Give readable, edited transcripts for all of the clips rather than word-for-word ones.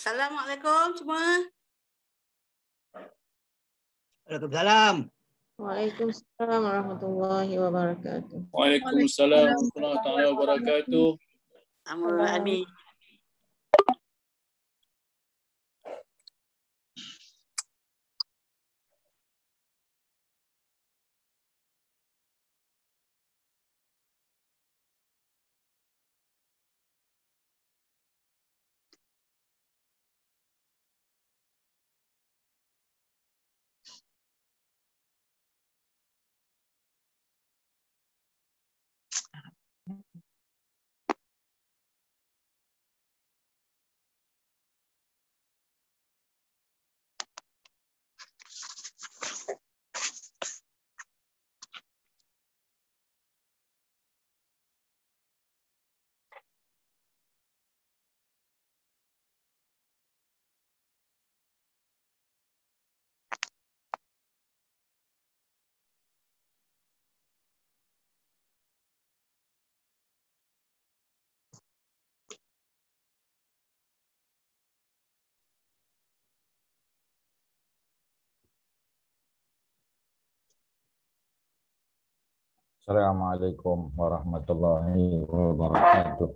Assalamualaikum semua. Waalaikumsalam. Waalaikumsalam warahmatullahi wabarakatuh. Waalaikumsalam warahmatullahi wabarakatuh. Sama Abi. Assalamualaikum warahmatullahi wabarakatuh.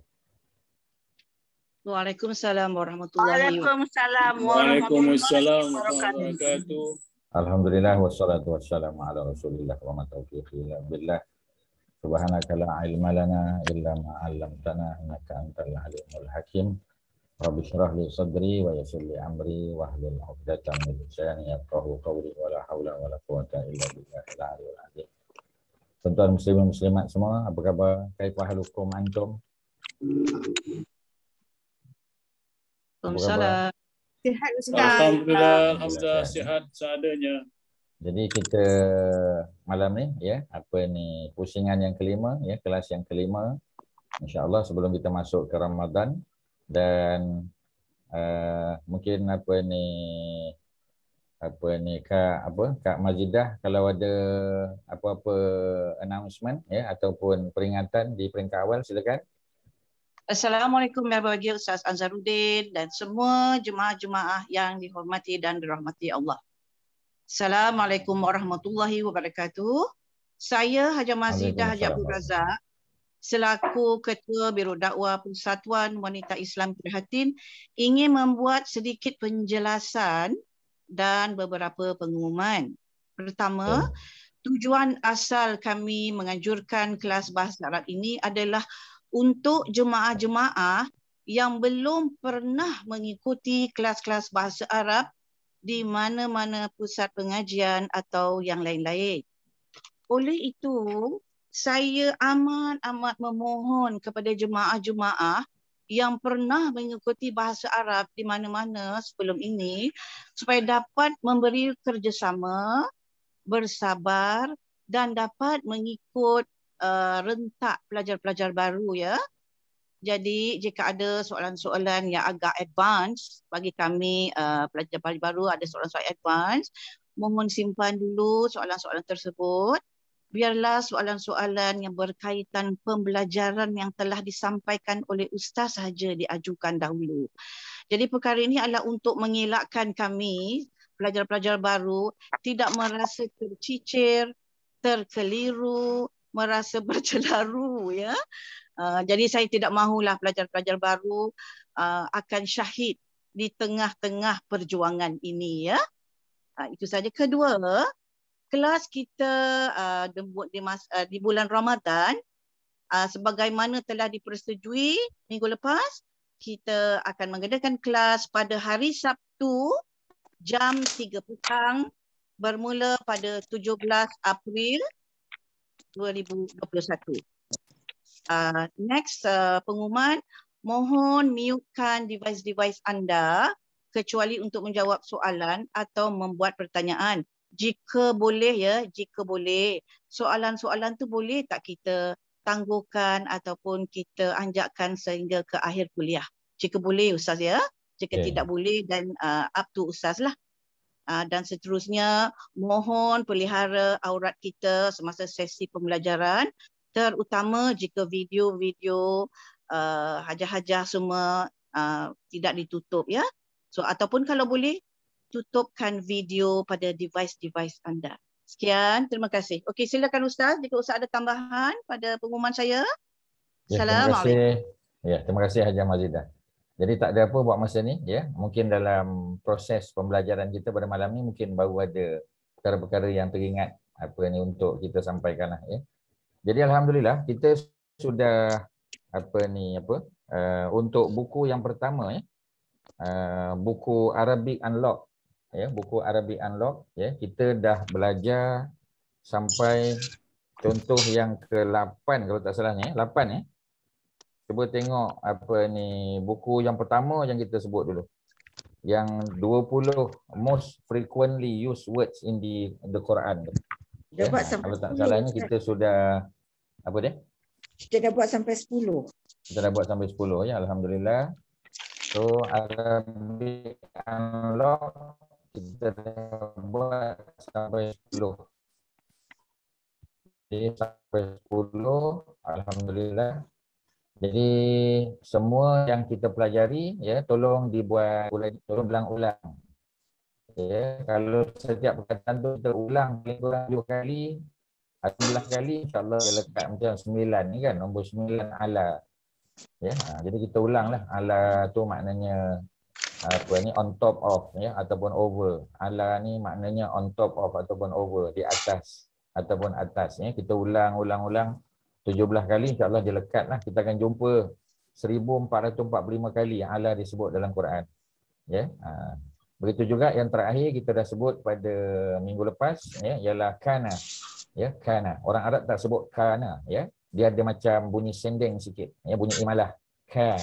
Waalaikumsalam warahmatullahi Waalaikumsalam Waalaikumsalam warahmatullahi warahmatullahi wabarakatuh. Alhamdulillah wassalatu wassalamu ala Rasulillah wa ma taufiqi illa billah. Subhanaka la ilma lana illa ma 'allamtana innaka antal alimul hakim. Rabbi shrah li sadri wa yassir li amri wahlul 'uqdatam min lisani yafqahu qawli wa la haula wa la quwwata illa billahil aliyyil azim. Tuan-tuan muslimin muslimat semua, apa khabar? Kaifah halukum antum? Waalaikumsalam. Sihat Ustaz. Alhamdulillah, alhamdulillah sihat seadanya. Jadi kita malam ni pusingan yang kelima kelas yang kelima insya-Allah sebelum kita masuk ke Ramadan dan mungkin Kak Mazidah kalau ada apa-apa announcement ataupun peringatan di peringkat awal silakan. Assalamualaikum warahmatullahi wabarakatuh, Ustaz Anzaruddin dan semua jemaah-jemaah yang dihormati dan dirahmati Allah. Assalamualaikum warahmatullahi wabarakatuh. Saya Haja Mazidah Haji Abdul Razak selaku Ketua Biro Dakwah Persatuan Wanita Islam Prihatin ingin membuat sedikit penjelasan dan beberapa pengumuman. Pertama, tujuan asal kami menganjurkan kelas bahasa Arab ini adalah untuk jemaah-jemaah yang belum pernah mengikuti kelas-kelas bahasa Arab di mana-mana pusat pengajian atau yang lain-lain. Oleh itu, saya amat memohon kepada jemaah-jemaah yang pernah mengikuti bahasa Arab di mana-mana sebelum ini supaya dapat memberi kerjasama, bersabar dan dapat mengikut rentak pelajar-pelajar baru ya. Jadi jika ada soalan-soalan yang agak advance bagi kami pelajar baru ada soalan-soalan advance, mohon simpan dulu soalan-soalan tersebut. Biarlah soalan-soalan yang berkaitan pembelajaran yang telah disampaikan oleh ustaz sahaja diajukan dahulu. Jadi perkara ini adalah untuk mengelakkan kami, pelajar-pelajar baru, tidak merasa tercicir, terkeliru, merasa bercelaru ya. Jadi saya tidak mahulah pelajar-pelajar baru akan syahid di tengah-tengah perjuangan ini ya. Itu saja. Kedua, kelas kita di bulan Ramadan sebagaimana telah dipersetujui minggu lepas, kita akan mengadakan kelas pada hari Sabtu jam 3 petang bermula pada 17 April 2021. Next pengumuman, mohon mute-kan device-device anda kecuali untuk menjawab soalan atau membuat pertanyaan. Jika boleh ya, jika boleh, soalan-soalan tu boleh tak kita tangguhkan ataupun kita anjakkan sehingga ke akhir kuliah. Jika boleh Ustaz ya, jika tidak boleh dan up to Ustaz lah. Dan seterusnya, mohon pelihara aurat kita semasa sesi pembelajaran, terutama jika video-video hajah-hajah semua tidak ditutup ya. So ataupun kalau boleh tutupkan video pada device-device anda. Sekian, terima kasih. Okey, silakan Ustaz jika Ustaz ada tambahan pada pengumuman saya. Ya, terima Assalamualaikum. kasih. Ya, terima kasih Haji Mazidah. Jadi tak ada apa buat masa ni ya. Mungkin dalam proses pembelajaran kita pada malam ni mungkin baru ada perkara-perkara yang teringat apa ni untuk kita sampaikan lah ya. Jadi alhamdulillah kita sudah untuk buku yang pertama ya. Buku Arabic Unlock ya, buku Arabic Unlock ya, kita dah belajar sampai contoh yang ke-8 kalau tak salahnya 8 ya. Cuba tengok buku yang pertama yang kita sebut dulu. Yang 20 most frequently used words in the Quran. Ya, kalau tak salahnya kita sudah apa dia? Kita dah buat sampai 10. Kita dah buat sampai 10 ya, alhamdulillah. So Arabic Unlock kita dah buat sampai 10. Jadi sampai 10 alhamdulillah. Jadi semua yang kita pelajari ya tolong dibuat tolong ulang-ulang. Ya, kalau setiap perkataan tu kita ulang paling kurang 7 kali, 11 kali insya-Allah dia lekat macam 9 ni kan, nombor 9 ala. Ya, jadi kita ulanglah. Ala tu maknanya on top of ya ataupun over. Ala ni maknanya on top of ataupun over, di atas ataupun atas ya. Kita ulang 17 kali insya-Allah dia lekatlah. Kita akan jumpa 1445 kali yang ala disebut dalam Quran. Ya. Begitu juga yang terakhir kita dah sebut pada minggu lepas ya, ialah kana. Ya, kana. Orang Arab tak sebut kana ya. Dia ada macam bunyi sendeng sikit ya, bunyi imalah. Ka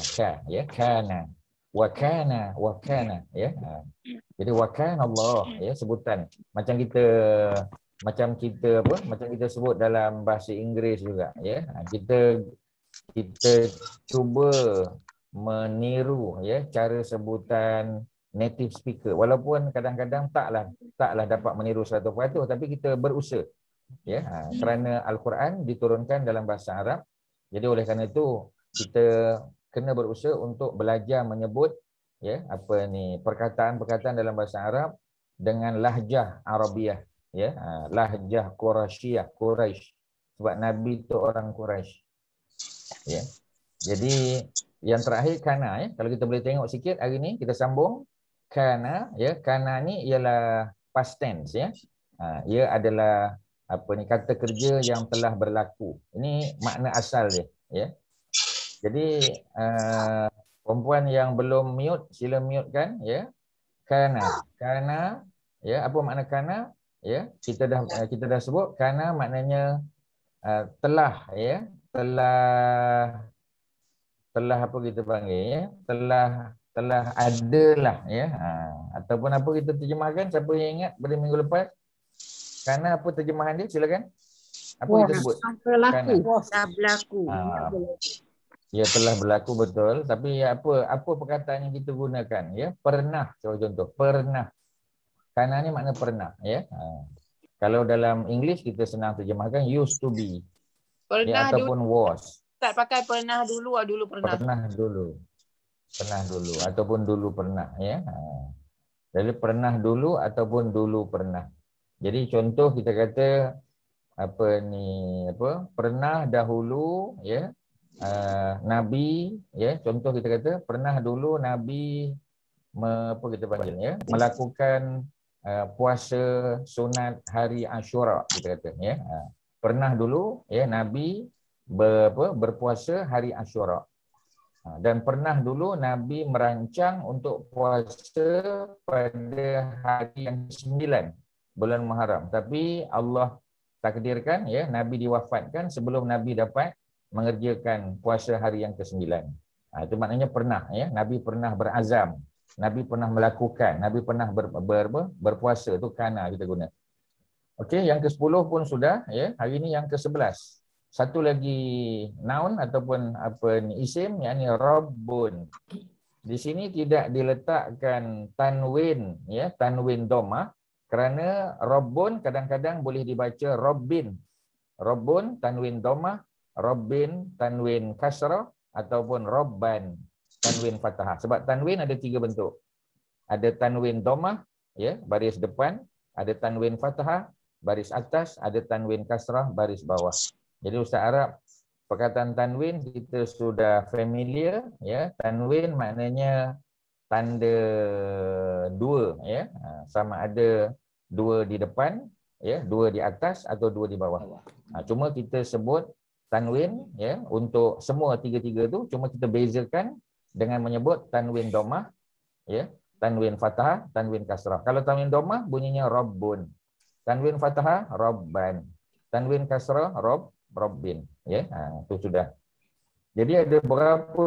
ya, kana. Wa kana ya. Jadi wa kana Allah ya, sebutan macam kita sebut dalam bahasa Inggeris juga ya. Kita cuba meniru ya cara sebutan native speaker, walaupun kadang-kadang taklah dapat meniru 100% tapi kita berusaha ya, kerana Al-Quran diturunkan dalam bahasa Arab. Jadi oleh kerana itu kita kena berusaha untuk belajar menyebut ya perkataan-perkataan dalam bahasa Arab dengan lahjah Arabiah ya, lahjah Quraisyah, Quraisy, sebab Nabi itu orang Quraisy ya. Jadi yang terakhir kana ya, kalau kita boleh tengok sikit hari ni kita sambung kana ya. Kana ni ialah past tense ya. Ia adalah kata kerja yang telah berlaku. Ini makna asal dia ya. Jadi perempuan yang belum mute sila mute kan ya. Kana ya, apa makna kana ya? Kita dah sebut kana maknanya telah ya, telah apa kita panggil ya, telah adalah ya, ataupun apa kita terjemahkan, siapa yang ingat pada minggu lepas kana apa terjemahan dia, silakan. Apa kita sebut? Telah berlaku. Ya, telah berlaku, betul. Tapi apa perkataan yang kita gunakan ya? Pernah, contoh pernah. Kana ni makna pernah ya. Kalau dalam English kita senang terjemahkan used to be ya, ataupun was. Tak pakai pernah dulu dulu pernah. Pernah dulu ataupun dulu pernah ya. Jadi pernah dulu ataupun dulu pernah. Jadi contoh kita kata pernah dahulu ya, Nabi ya, contoh kita kata pernah dulu Nabi melakukan puasa sunat hari Ashura, kita kata ya. Pernah dulu ya Nabi berpuasa hari Ashura. Dan pernah dulu Nabi merancang untuk puasa pada hari yang ke-9 bulan Muharram, tapi Allah takdirkan ya Nabi diwafatkan sebelum Nabi dapat mengerjakan puasa hari yang ke-9. Itu maknanya pernah ya, Nabi pernah berazam, Nabi pernah melakukan, Nabi pernah berpuasa, itu kana kita guna. Okey, yang ke-10 pun sudah ya. Hari ini yang ke-11. Satu lagi noun ataupun isim, yakni Rabbun. Di sini tidak diletakkan tanwin ya, tanwin dhammah, kerana Rabbun kadang-kadang boleh dibaca Rabbin. Rabbun tanwin dhammah, Rabbin tanwin kasrah, ataupun Rabban tanwin fathah. Sebab tanwin ada 3 bentuk. ada tanwin dhammah, ya, baris depan, ada tanwin fathah, baris atas, ada tanwin kasrah, baris bawah. Jadi Ustaz Arab, perkataan tanwin kita sudah familiar, ya. Tanwin maknanya tanda dua, ya. Sama ada dua di depan, ya, dua di atas atau dua di bawah. Cuma kita sebut tanwin, ya, untuk semua tiga-tiga tu, cuma kita bezakan dengan menyebut tanwin dhammah, ya, tanwin fathah, tanwin kasrah. Kalau tanwin dhammah bunyinya rabbun, tanwin fathah rabban, tanwin kasrah rabbin, ya. Itu sudah. Jadi ada berapa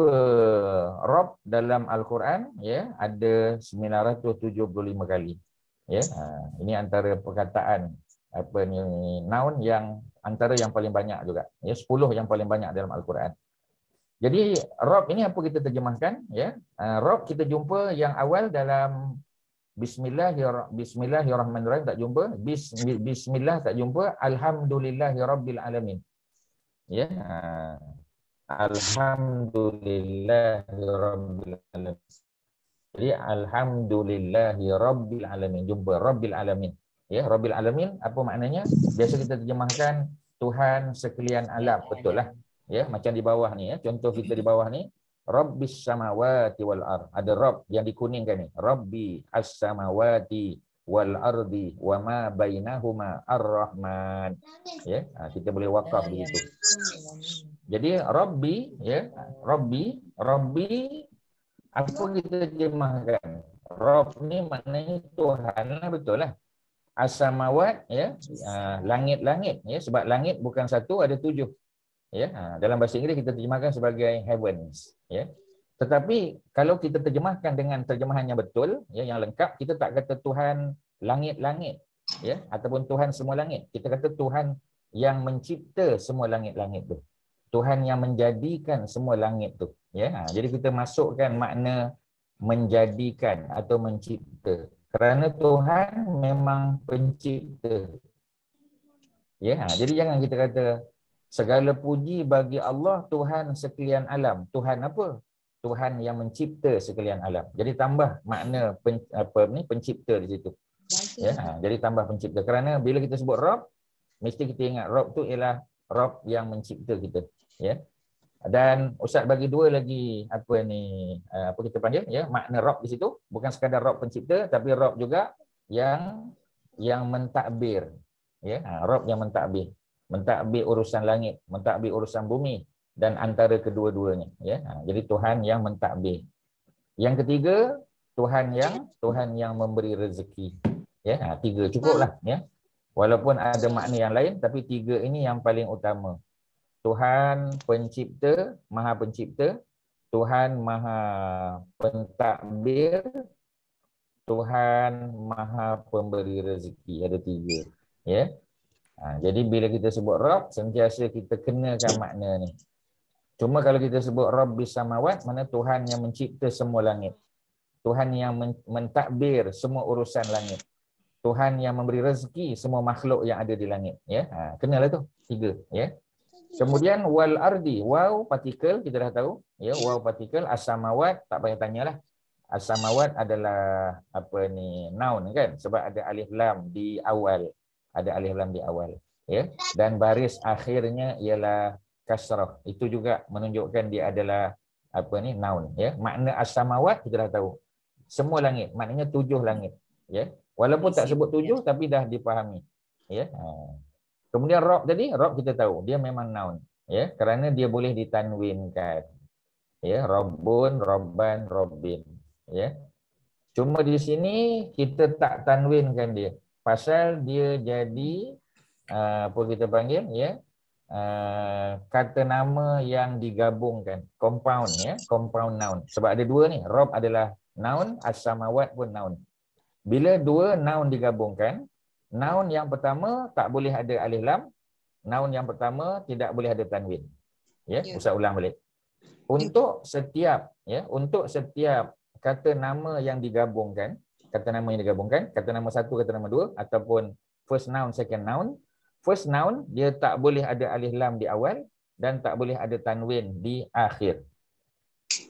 rabb dalam Al-Quran, ya? Ada 975 kali, ya. Ini antara perkataan apa ni, noun yang antara yang paling banyak juga, ya, 10 yang paling banyak dalam Al-Quran. Jadi rabb ini apa kita terjemahkan, ya? Rabb kita jumpa yang awal dalam Bismillahirrahmanirrahim tak jumpa, Bismillah tak jumpa, Alhamdulillahirabbil alamin, ya. Alhamdulillahirabbil alamin. Jadi Alhamdulillahirabbil alamin, jumpa Rabbil alamin, ya. Rabbil alamin apa maknanya? Biasa kita terjemahkan Tuhan sekalian alam, betul lah, ya. Macam di bawah ni, ya, contoh kita di bawah ni, Rabbis samawati wal ard. Ada Rabb yang dikuningkan ni, Rabbi as-samawati wal ardi wa ma bainahuma ar-rahman, ya. Kita boleh wakaf begitu. Jadi Rabbi, ya, Rabbi apa kita terjemahkan? Rabb ni maknanya Tuhan lah, betul lah. As-samawat, ya, langit-langit, ya, sebab langit bukan satu, ada 7. Ya, dalam bahasa Inggeris kita terjemahkan sebagai heavens, ya. Tetapi kalau kita terjemahkan dengan terjemahan yang betul, ya, yang lengkap, kita tak kata Tuhan langit-langit, ya, ataupun Tuhan semua langit. Kita kata Tuhan yang mencipta semua langit-langit tu. Tuhan yang menjadikan semua langit tu, ya. Jadi kita masukkan makna menjadikan atau mencipta. Kerana Tuhan memang pencipta. Ya, jadi jangan kita kata segala puji bagi Allah Tuhan sekalian alam. Tuhan apa? Tuhan yang mencipta sekalian alam. Jadi tambah makna pencipta di situ. Ya, jadi tambah pencipta. Kerana bila kita sebut Rabb, mesti kita ingat Rabb tu ialah Rabb yang mencipta kita, ya. Dan Ustaz bagi dua lagi apa ni, apa kita panggil, ya, makna Rabb di situ, bukan sekadar Rabb pencipta, tapi Rabb juga yang mentadbir, ya. Rabb yang mentadbir urusan langit, mentadbir urusan bumi dan antara kedua-duanya, ya. Jadi Tuhan yang mentadbir. Yang ketiga, Tuhan yang memberi rezeki, ya. 3 cukuplah, ya. Walaupun ada makna yang lain, tapi 3 ini yang paling utama. Tuhan pencipta, maha pencipta, Tuhan maha pentadbir, Tuhan maha pemberi rezeki. Ada 3, ya. Jadi bila kita sebut Rabb, sentiasa kita kenakan makna ni. Cuma kalau kita sebut Rabbis samawat, mana Tuhan yang mencipta semua langit, Tuhan yang mentadbir semua urusan langit, Tuhan yang memberi rezeki semua makhluk yang ada di langit, ya. Kenalah tu 3, ya. Kemudian wal ardi, waw partikel kita dah tahu, ya, waw partikel. As-samawat tak payah tanyalah. As-samawat adalah apa ni, noun kan, sebab ada alif lam di awal. Ada alif lam di awal, ya. Dan baris akhirnya ialah kasrah. Itu juga menunjukkan dia adalah apa ni, noun, ya. Makna as-samawat kita dah tahu. Semua langit, maknanya 7 langit, ya. Walaupun tak sebut 7 tapi dah dipahami, ya. Kemudian Rabb tadi, Rabb kita tahu dia memang noun, ya, kerana dia boleh ditanwinkan, ya. Rabbun, Rabban, Rabbin, ya. Cuma di sini kita tak tanwinkan dia, pasal dia jadi apa kita panggil, ya, kata nama yang digabungkan, compound, ya, compound noun. Sebab ada 2 ni, Rabb adalah noun, as-samawat pun noun. Bila 2 noun digabungkan, noun yang pertama tak boleh ada alif lam, noun yang pertama tidak boleh ada tanwin, ya. Ustaz ulang balik. Untuk setiap kata nama yang digabungkan, kata nama 1, kata nama 2, ataupun first noun, second noun. First noun dia tak boleh ada alif lam di awal dan tak boleh ada tanwin di akhir.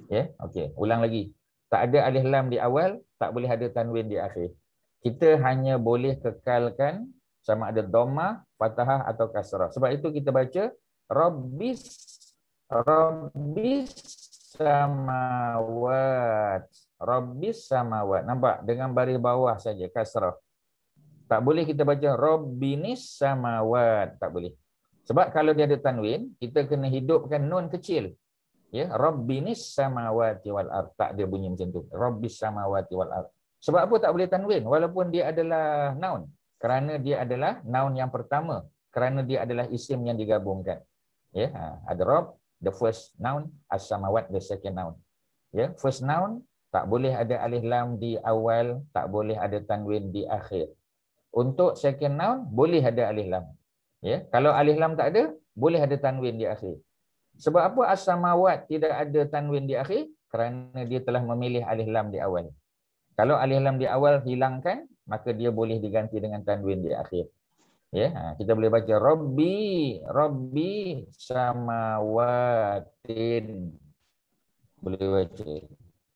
Ya, okey. Ulang lagi. Tak ada alif lam di awal, tak boleh ada tanwin di akhir. Kita hanya boleh kekalkan sama ada dhammah, fathah atau kasrah. Sebab itu kita baca Rabbis samawat. Rabbis samawat. Nampak? Dengan baris bawah saja kasrah. Tak boleh kita baca Rabbinis samawat. Tak boleh. Sebab kalau dia ada tanwin, kita kena hidupkan nun kecil. Ya, Rabbinis samawati wal ard. Tak dia bunyi macam tu. Rabbis samawati wal ard. Sebab apa tak boleh tanwin? Walaupun dia adalah noun. Kerana dia adalah noun yang pertama. Kerana dia adalah isim yang digabungkan. Ya, ada Rabb, the first noun, as-samawat, the second noun. Ya, first noun tak boleh ada alif lam di awal, tak boleh ada tanwin di akhir. Untuk second noun boleh ada alif lam. Ya, kalau alif lam tak ada, boleh ada tanwin di akhir. Sebab apa as-samawat tidak ada tanwin di akhir? Kerana dia telah memilih alif lam di awal. Kalau alif lam di awal hilangkan, maka dia boleh diganti dengan tanwin di akhir. Ya, kita boleh baca Rabbi samawatin. Boleh baca.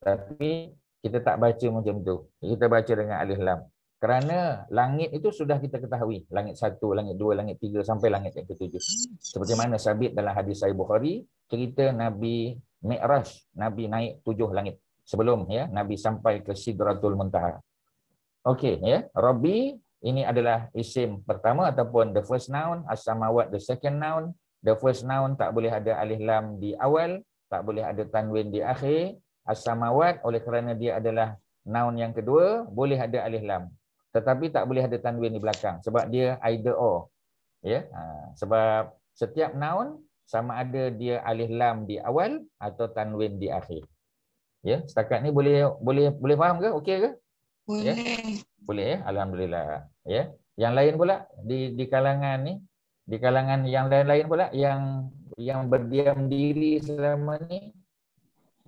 Tapi kita tak baca macam tu. Kita baca dengan alif lam. Kerana langit itu sudah kita ketahui. Langit 1, langit 2, langit 3 sampai langit yang ke-7. Seperti mana sabit dalam hadis Sahih Bukhari, cerita Nabi Mi'raj, Nabi naik 7 langit sebelum ya Nabi sampai ke Sidratul Muntaha. Okey ya, Rabbi ini adalah isim pertama ataupun the first noun, as-samawat the second noun. The first noun tak boleh ada alif lam di awal, tak boleh ada tanwin di akhir. As-samawat oleh kerana dia adalah noun yang kedua, boleh ada alif lam. Tetapi tak boleh ada tanwin di belakang sebab dia either or. Ya, sebab setiap noun sama ada dia alif lam di awal atau tanwin di akhir. Ya, setakat ni boleh faham ke? Okey ke? Boleh. Ya? Boleh ya, alhamdulillah. Ya. Yang lain pula di kalangan ni, di kalangan yang lain-lain pula yang berdiam diri selama ni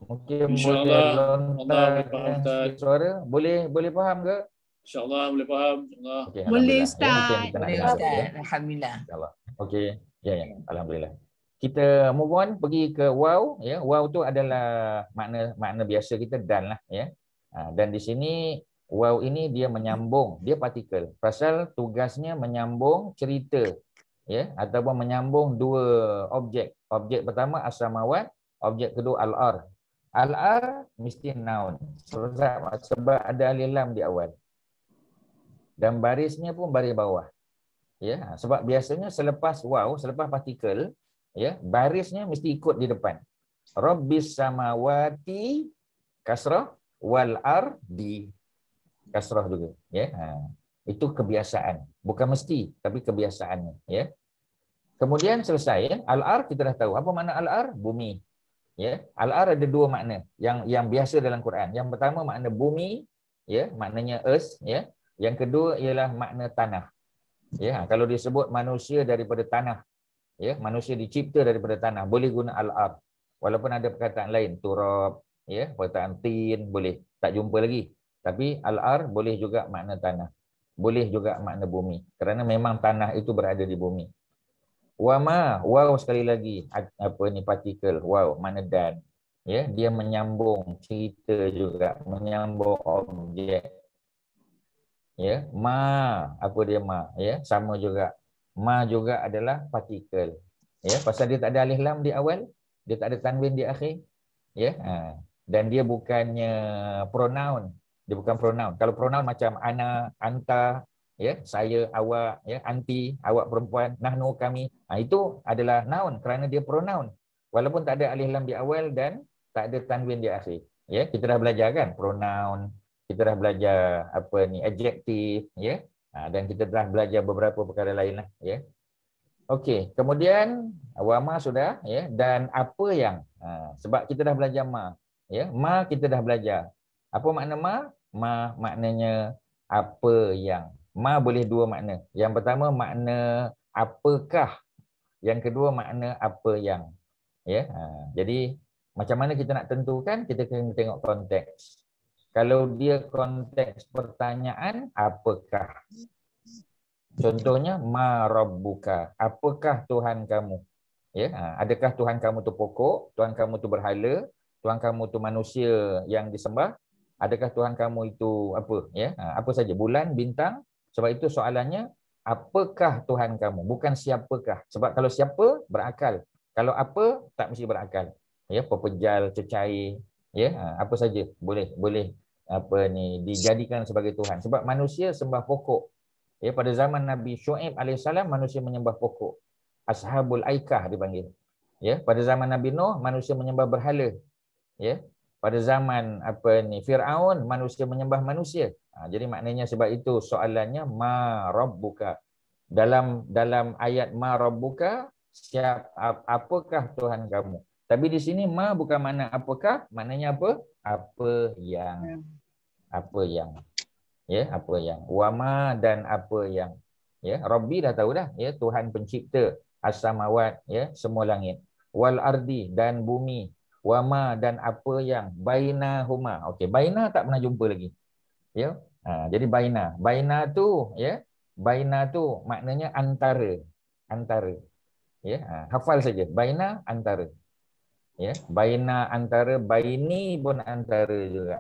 mungkin boleh lontarkan suara, boleh faham ke? InsyaAllah boleh faham. Okay, Boleh Ustaz. Ya, Boleh Ustaz. Alhamdulillah. InsyaAllah. Okey. Ya, alhamdulillah. Kita move on pergi ke waw ya. Waw tu adalah makna biasa kita dan lah ya. Dan di sini waw ini dia menyambung, dia partikel. Pasal tugasnya menyambung cerita ya ataupun menyambung dua objek. Objek pertama as-samawat, objek kedua al-ar. Al-ar mesti noun. Sebab ada alif lam di awal. Dan barisnya pun baris bawah. Ya, sebab biasanya selepas waw, selepas partikel, ya, barisnya mesti ikut di depan. Rabbis samawati kasrah wal ardi kasrah juga, ya. Itu kebiasaan, bukan mesti, tapi kebiasaannya, ya. Kemudian selesai, ya. Al-ar kita dah tahu. Apa makna al-ar? Bumi. Ya, al-ar ada dua makna yang biasa dalam Quran. Yang pertama makna bumi, ya, maknanya earth, ya. Yang kedua ialah makna tanah. Ya, kalau disebut manusia daripada tanah, ya, manusia dicipta daripada tanah, boleh guna al-ard. Walaupun ada perkataan lain, turab, ya, perkataan tin, boleh. Tak jumpa lagi. Tapi al-ard boleh juga makna tanah. Boleh juga makna bumi. Kerana memang tanah itu berada di bumi. Wama, waw sekali lagi, apa ni partikel, waw, makna dan. Ya, dia menyambung cerita juga, menyambung objek. Ya, ma, apa dia ma, ya, sama juga. Ma juga adalah partikel. Ya, pasal dia tak ada alif lam di awal, dia tak ada tanwin di akhir. Ya, dan dia bukannya pronoun. Dia bukan pronoun. Kalau pronoun macam ana, anta, ya, saya, awak, ya, anti, awak perempuan, nahnu, kami. Itu adalah noun kerana dia pronoun. Walaupun tak ada alif lam di awal dan tak ada tanwin di akhir. Ya, kita dah belajar kan pronoun. Kita dah belajar apa ni adjektif, ya. Dan kita dah belajar beberapa perkara lain lah, ya. Okey, kemudian wama sudah, ya, dan apa yang sebab kita dah belajar ma, ya. Ma kita dah belajar. Apa makna ma? Ma maknanya apa yang. Ma boleh dua makna. Yang pertama makna apakah. Yang kedua makna apa yang. Ya. Jadi macam mana kita nak tentukan? Kita kena tengok konteks. Kalau dia konteks pertanyaan, apakah? Contohnya, ma rabbuka, apakah Tuhan kamu? Ya, adakah Tuhan kamu tu pokok, Tuhan kamu tu berhala, Tuhan kamu tu manusia yang disembah, Adakah Tuhan kamu itu apa? Ya, apa saja, bulan, bintang. Sebab itu soalannya, apakah Tuhan kamu? Bukan siapakah. Sebab kalau siapa berakal. Kalau apa tak mesti berakal. Ya, pepejal, cecair, ya, apa saja boleh apa ni dijadikan sebagai Tuhan. Sebab manusia sembah pokok. Ya, pada zaman Nabi Syuaib alaihissalam manusia menyembah pokok. Ashabul Aikah dipanggil. Ya, pada zaman Nabi Nuh manusia menyembah berhala. Ya. Pada zaman apa ni Firaun manusia menyembah manusia. Jadi maknanya sebab itu soalannya ma rabbuka. Dalam ayat ma rabbuka, apakah Tuhan kamu? Tapi di sini ma bukan makna apakah, maknanya apa? Apa yang. Ya, apa yang. Wama dan apa yang. Ya, Rabbi dah tahu dah, ya, Tuhan pencipta as-samawat, ya, semua langit. Wal ardi dan bumi. Wama dan apa yang bainahuma. Okey, baina tak pernah jumpa lagi. Ya. Jadi baina tu, ya. Baina tu maknanya antara. Ya, hafal saja. Baina antara. Ya, baina antara, baini pun antara juga.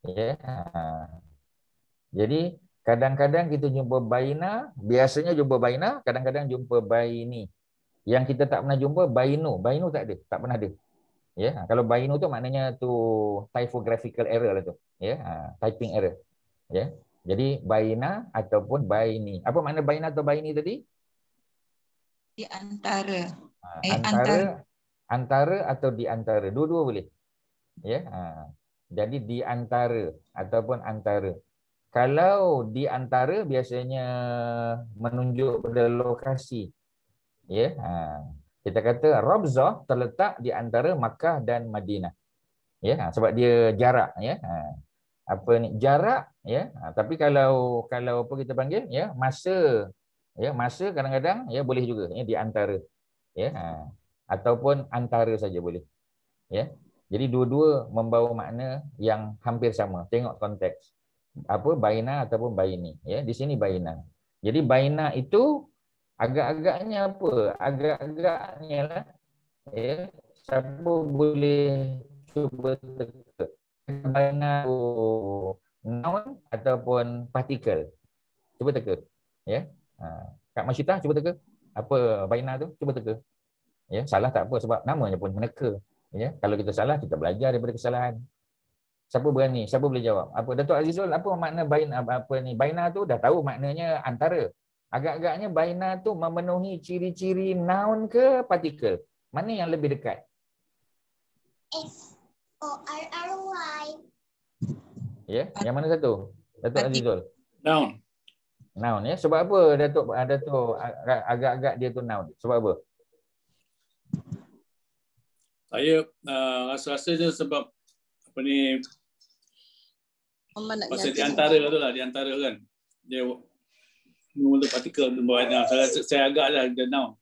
Ya. Jadi kadang-kadang kita jumpa baina, biasanya jumpa baina, kadang-kadang jumpa baini. Yang kita tak pernah jumpa bainu tak ada, tak pernah ada. Ya, kalau bainu tu maknanya tu typographical error lah tu. Ya, typing error. Ya. Jadi baina ataupun baini. Apa makna baina atau baini tadi? Di antara. Antara atau di antara. Dua-dua boleh. Ya. Jadi di antara ataupun antara. Kalau di antara biasanya menunjuk pada lokasi. Ya, kita kata Rabzah terletak di antara Makkah dan Madinah. Ya, sebab dia jarak, ya. Apa ni jarak, ya. Tapi kalau apa kita panggil, ya, masa, ya, masa kadang-kadang ya boleh juga, ya, di antara, ya. Ataupun antara saja boleh. Ya. Jadi dua-dua membawa makna yang hampir sama. Tengok konteks. Apa baina ataupun baini, ya. Di sini baina. Jadi baina itu agak-agaknya apa? Agak-agaknya lah. Ya, siapa boleh cuba teka? Baina noun ataupun partikel. Cuba teka. Ya. Kak Masyitah cuba teka. Apa baina tu? Cuba teka. Ya, salah tak apa sebab namanya pun meneka. Ya, kalau kita salah kita belajar daripada kesalahan. Siapa berani? Siapa boleh jawab? Apa Datuk Azizul, apa makna baina, apa ni? Baina tu dah tahu maknanya antara. Agak-agaknya baina tu memenuhi ciri-ciri noun ke partikel? Mana yang lebih dekat? S-O-R-R-Y. Ya, yang mana satu? Datuk Azizul. Noun. Noun, ya. Sebab apa Datuk agak-agak dia tu noun? Sebab apa? Saya rasa-rasa je sebab apa ni masa di antara tu lah, di antara kan. Dia mula partikel tu bawah. Saya agak lah the noun.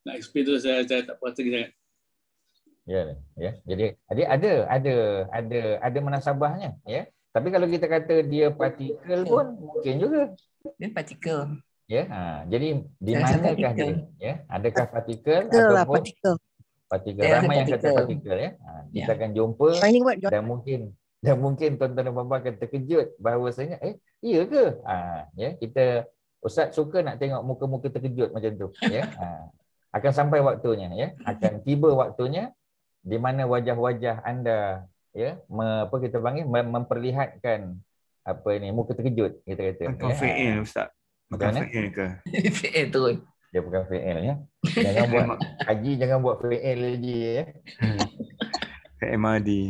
Nak explain tu saya tak puas lagi sangat. Ya, ya. Jadi ada munasabahnya, ya. Tapi kalau kita kata dia partikel pun mungkin juga. Dia partikel. Ya, jadi di Saya manakah partikel. dia? Ya, adakah partikel Betul lah, ataupun partikel. partikel? Ya, Ramai yang kata partikel. partikel, ya. Kita akan jumpa Finding word, John. dan mungkin tuan-tuan dan puan-puan akan terkejut bahawasanya iya ke? Ya, kita Ustaz suka nak tengok muka-muka terkejut macam tu, ya. Akan sampai waktunya, ya. Akan tiba waktunya di mana wajah-wajah anda, ya, apa kita panggil, memperlihatkan apa ini, muka terkejut, kita kata. Bukan fi'il, Ustaz. Bukan Macam mana? fi'il ke? PA turun. Dia bukan fi'il, ya. Jangan buat Haji, jangan buat fi'il lagi, ya. Fi'il madi.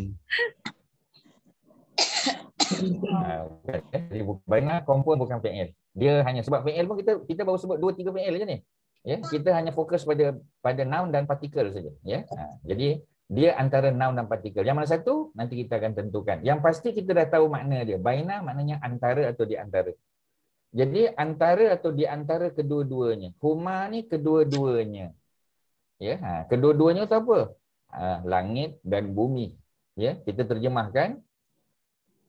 Jadi baina kompon bukan fi'il. Dia hanya sebab fi'il pun kita baru sebut 2-3 fi'il je ni. Ya, kita hanya fokus pada noun dan partikel saja, ya. Jadi dia antara noun dan partikel. Yang mana satu nanti kita akan tentukan. Yang pasti kita dah tahu makna dia. Baina maknanya antara atau di antara. Jadi antara atau di antara kedua-duanya. Huma ni kedua-duanya. Ya, kedua-duanya tu apa? Langit dan bumi. Ya, kita terjemahkan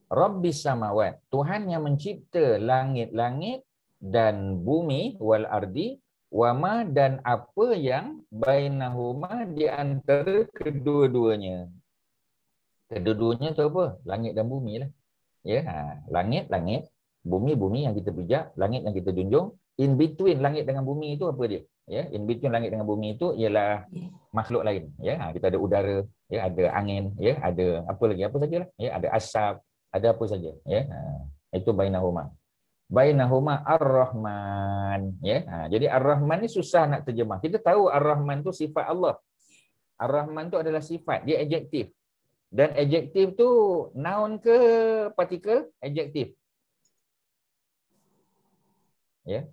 Rabbis samawat. Tuhan yang mencipta langit-langit dan bumi wal ardi wama dan apa yang bainahuma di antara kedua-duanya. Kedua-duanya tu apa? Langit dan bumi lah. Ya, langit, bumi yang kita pijak, langit yang kita junjung. In between langit dengan bumi itu apa dia? Ya, in between langit dengan bumi itu ialah makhluk lain. Ya, kita ada udara, ya, ada angin, ya, ada apa lagi? Apa sajalah. Ya, ada asap, ada apa saja. Ya, itu bainahuma. Bainahuma Ar-Rahman. Ya, jadi Ar-Rahman ni susah nak terjemah. Kita tahu Ar-Rahman tu sifat Allah. Ar-Rahman tu adalah sifat, dia adjektif. Dan adjektif tu noun ke partikel? Adjektif. Ya.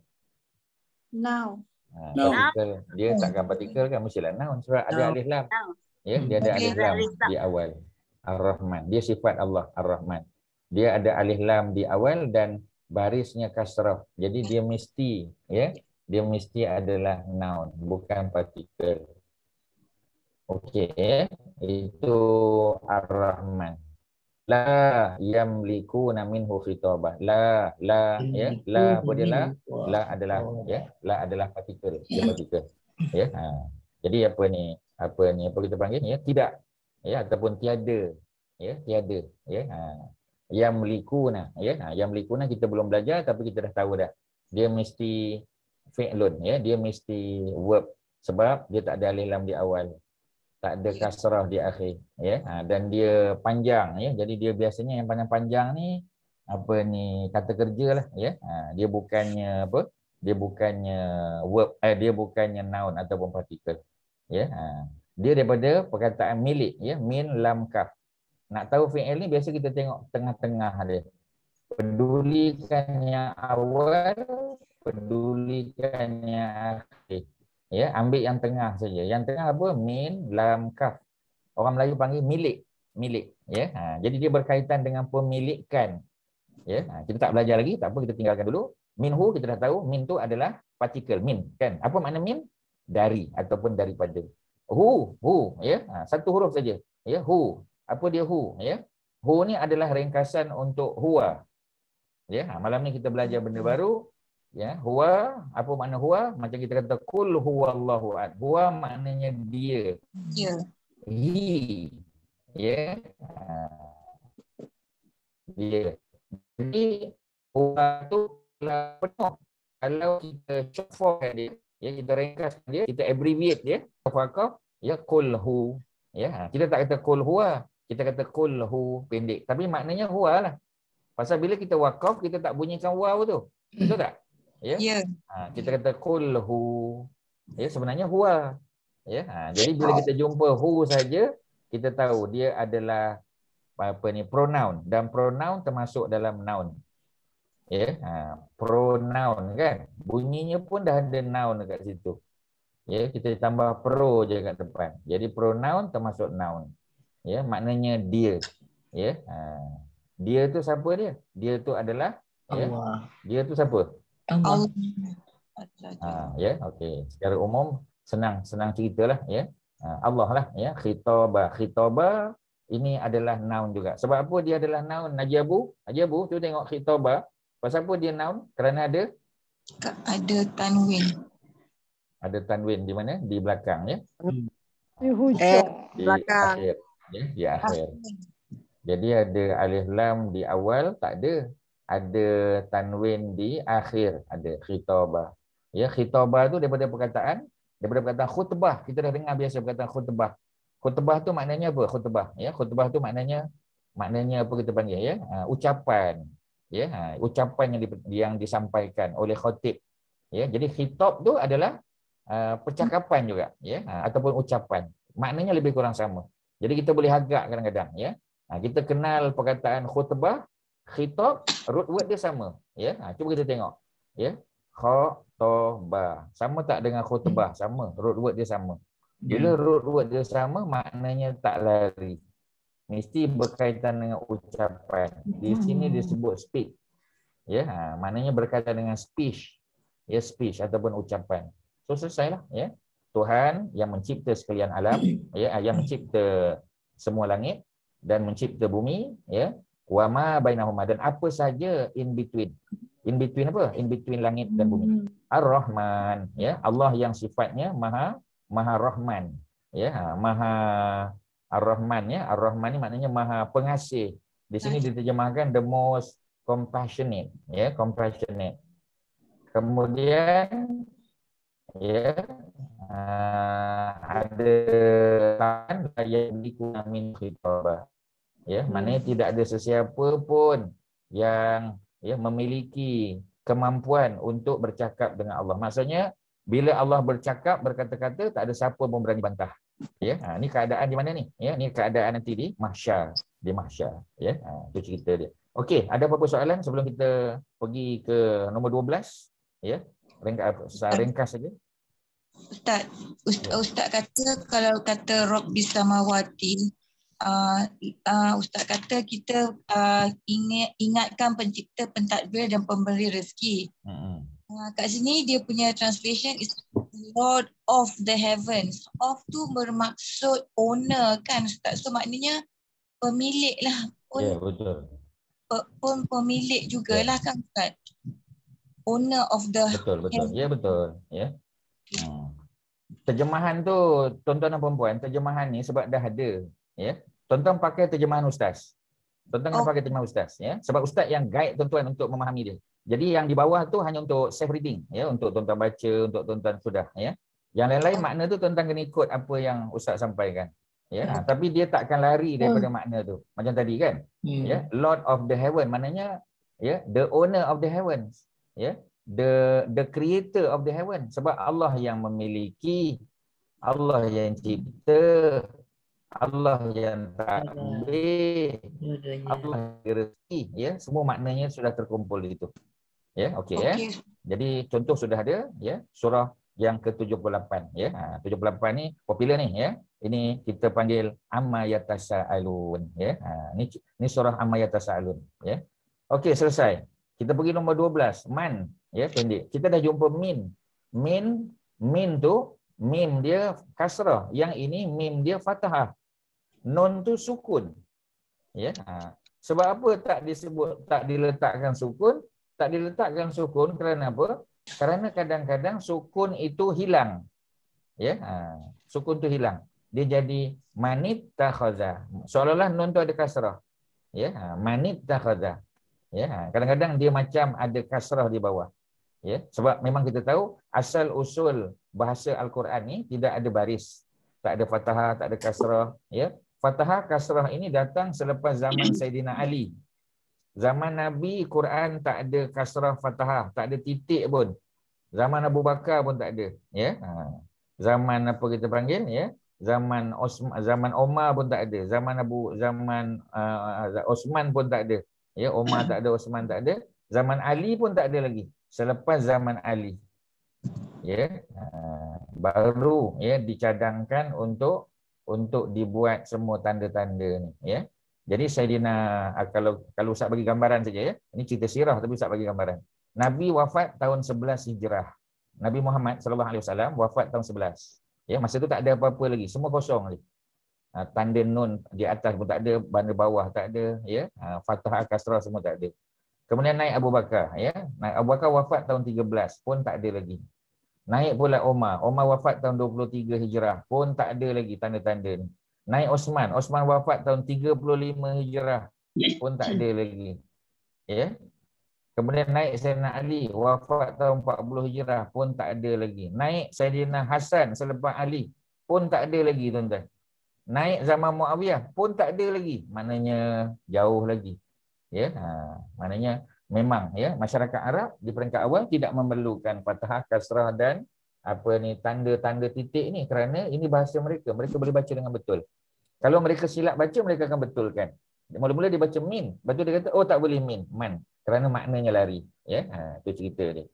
Now. Partikel, dia takkan partikel kan, mestilah noun sebab ada alif lam. Ya, dia ada alif lam di awal. Ar-Rahman, dia sifat Allah Ar-Rahman. Dia ada alif lam di awal dan barisnya kasrah. Jadi dia mesti, ya, dia mesti adalah noun, bukan partikel. Okey, itu Ar-Rahman. La yamlikuna minhu khitabah. La, ya, la apa dia la? La adalah, ya, la adalah partikel, dia partikel. Ya, jadi apa ni? Apa kita panggil? Ya, tidak, ya, ataupun tiada, ya, tiada, ya. Yamlikuna, ya, yamlikuna kita belum belajar tapi kita dah tahu dah. Dia mesti fi'lun, ya, dia mesti verb sebab dia tak ada alif lam di awal. Tak ada kasrah di akhir, ya, dan dia panjang, ya, jadi dia biasanya yang panjang-panjang ni apa ni, kata kerja lah, ya. Dia bukannya apa, dia bukannya verb, dia bukannya noun ataupun partikel, ya. Dia daripada perkataan milik, ya, min lam kaf. Nak tahu fi'il ni biasa kita tengok tengah-tengah dia, pedulikan yang awal, pedulikan yang akhir. Ya, ambil yang tengah saja. Yang tengah apa? Min, lam, kaf. Orang Melayu panggil milik, milik. Ya, jadi dia berkaitan dengan pemilikan. Ya, kita tak belajar lagi, tak apa, kita tinggalkan dulu. Minhu kita dah tahu, min tu adalah partikel, min, kan? Apa makna min? Dari ataupun daripada. Hu, ya, satu huruf saja. Ya, hu. Apa dia hu? Ya, hu ni adalah ringkasan untuk huwa. Ya, malam ni kita belajar benda baru. Ya, huwa, apa makna huwa? Macam kita kata kul huwallahu ahad. Huwa maknanya dia. Ya. He. Ya. Dia. Jadi huwa tu adalah penuh. Kalau kita short form dia, ya, kita ringkaskan dia, kita abbreviate dia, fakaf, ya, kul hu. Ya, kita tak kata kul huwa, kita kata kul hu pendek. Tapi maknanya huwa lah. Pasal bila kita wakaf, kita tak bunyikan waw tu. Betul tak? Ya. Yeah. Kita kata kulhu. Ya, sebenarnya huwa. Ya. Jadi bila kita jumpa hu saja, kita tahu dia adalah apa ni, pronoun, dan pronoun termasuk dalam noun. Ya, pronoun kan. Bunyinya pun dah ada noun dekat situ. Ya, kita tambah pro je kat depan. Jadi pronoun termasuk noun. Ya, maknanya dia. Ya. Dia tu siapa dia? Dia tu adalah, ya. Dia tu siapa? Allah. Ya, okey. Secara umum senang ceritalah, ya. Allah lah, ya. Khitabah ini adalah noun juga. Sebab apa dia adalah noun? Haji Abu tu tengok khitabah. Pasal apa dia noun? Kerana ada tanwin. Ada tanwin di mana? Di belakang, ya. Di belakang. Akhir, ya, di akhir. Jadi ada alif lam di awal, tak ada. Ada tanwin di akhir, ada khitabah. Ya, khitabah tu daripada perkataan khutbah. Kita dah dengar biasa perkataan khutbah. Khutbah tu maknanya apa? Khutbah, ya, khutbah tu maknanya apa kita panggil, ya? Ucapan. Ya, ucapan yang disampaikan oleh khatib. Ya, jadi khitab tu adalah percakapan juga, ya, ataupun ucapan. Maknanya lebih kurang sama. Jadi kita boleh agak kadang-kadang, ya. Kita kenal perkataan khutbah, khitab, root word dia sama, ya. Cuba kita tengok, ya. Khatobah sama tak dengan khutbah? Sama, root word dia sama. Bila root word dia sama, maknanya tak lari, mesti berkaitan dengan ucapan. Di sini disebut speech, ya. Maknanya berkaitan dengan speech, ya, speech ataupun ucapan. So selesailah, ya. Tuhan yang mencipta sekalian alam, ya, yang mencipta semua langit dan mencipta bumi, ya. Wa ma bainahuma, dan apa saja in between. In between apa? In between langit dan bumi. Ar-Rahman, ya, Allah yang sifatnya maha rahman, ya, maha Ar-Rahman ya. Ar-Rahman ni maknanya Maha Pengasih. Di sini diterjemahkan the most compassionate ya, compassionate. Kemudian ya ada kan yang dikunamin khitabah. Ya, maknanya tidak ada sesiapa pun yang ya memiliki kemampuan untuk bercakap dengan Allah. Maksudnya bila Allah bercakap berkata-kata tak ada siapa pun berani bantah. Ya, ni keadaan di mana ni? Ya, ni keadaan nanti di mahsyar, ya. Itu cerita dia. Okey, ada apa-apa soalan sebelum kita pergi ke nombor 12? Ya. Ringkas saja. Ustaz kata kalau kata Rabbi Samawati, Ustaz kata kita ingatkan pencipta, pentadbir dan pemberi rezeki. Kat sini dia punya translation is Lord of the Heavens. Of tu bermaksud owner kan Ustaz. So maknanya pemilik lah. Ya, betul. Pemilik jugalah kan Ustaz. Owner of the Betul. Ya, betul. Ya. Terjemahan tu tuan-tuan dan puan-puan, terjemahan ni sebab dah ada, ya. Tuan-tuan pakai terjemahan ustaz. Tuan-tuan kena pakai terjemahan ustaz, ya. Sebab ustaz yang guide tuan-tuan untuk memahami dia. Jadi yang di bawah tu hanya untuk safe reading, ya, untuk tuan-tuan baca, untuk tuan-tuan sudah, ya. Yang lain-lain makna tu tuan-tuan kena ikut apa yang ustaz sampaikan. Ya, tapi dia takkan lari daripada makna tu. Macam tadi kan? Ya, Lord of the Heaven maknanya ya, the owner of the heavens, ya. The creator of the heaven, sebab Allah yang memiliki, Allah yang cipta, Allah yang takbir, Allah yang rezeki, ya, semua maknanya sudah terkumpul di situ. Ya, okey ya. Jadi contoh sudah ada ya, surah yang ke-78 ya. 78 ni popular ni ya. Ini kita panggil Amma Yatasaalun ya. Ni surah Amma Yatasaalun ya. Okey, selesai. Kita pergi nombor 12, man ya, pendek. Kita dah jumpa min. Min tu mim dia kasrah, yang ini mim dia fathah. Nun tu sukun. Ya. Sebab apa tak diletakkan sukun? Tak diletakkan sukun kerana apa? Kerana kadang-kadang sukun itu hilang. Ya. Sukun tu hilang. Dia jadi manit takhaza. Seolah-olah nun tu ada kasrah. Ya, manit takhaza. Ya, kadang-kadang dia macam ada kasrah di bawah. Ya, sebab memang kita tahu asal usul bahasa Al-Quran ni tidak ada baris, tak ada fathah, tak ada kasrah, ya. Fathah kasrah ini datang selepas zaman Sayyidina Ali. Zaman Nabi Quran tak ada kasrah fathah, tak ada titik pun. Zaman Abu Bakar pun tak ada, ya. Zaman apa kita panggil ya? Zaman Omar pun tak ada. Zaman Osman pun tak ada. Ya, Omar tak ada, Osman tak ada. Zaman Ali pun tak ada lagi. Selepas zaman Ali, ya, baru ya dicadangkan untuk dibuat semua tanda-tanda ni, ya. Jadi Sayyidina, kalau Ustaz bagi gambaran saja ya. Ini cerita sirah tapi Ustaz bagi gambaran. Nabi wafat tahun 11 Hijrah. Nabi Muhammad sallallahu alaihi wasallam wafat tahun 11. Ya, masa tu tak ada apa-apa lagi, semua kosong lagi. Tanda nun di atas pun tak ada, banda bawah tak ada, ya. Fathah kasrah semua tak ada. Kemudian naik Abu Bakar, ya. Naik Abu Bakar wafat tahun 13 pun tak ada lagi. Naik pula Omar wafat tahun 23 Hijrah pun tak ada lagi tanda-tanda ni. Naik Osman wafat tahun 35 Hijrah pun tak ada lagi. Ya. Kemudian naik Sayyidina Ali wafat tahun 40 Hijrah pun tak ada lagi. Naik Sayyidina Hasan selepas Ali pun tak ada lagi, tuan-tuan. Naik zaman Muawiyah pun tak ada lagi. Maknanya jauh lagi. Ya, maknanya memang ya masyarakat Arab di peringkat awal tidak memerlukan fathah, kasrah dan apa ni tanda-tanda titik ni kerana ini bahasa mereka. Mereka boleh baca dengan betul. Kalau mereka silap baca, mereka akan betulkan. Mula-mula dia baca min, lepas tu dia kata oh tak boleh min, man, kerana maknanya lari. Ya, itu cerita dia.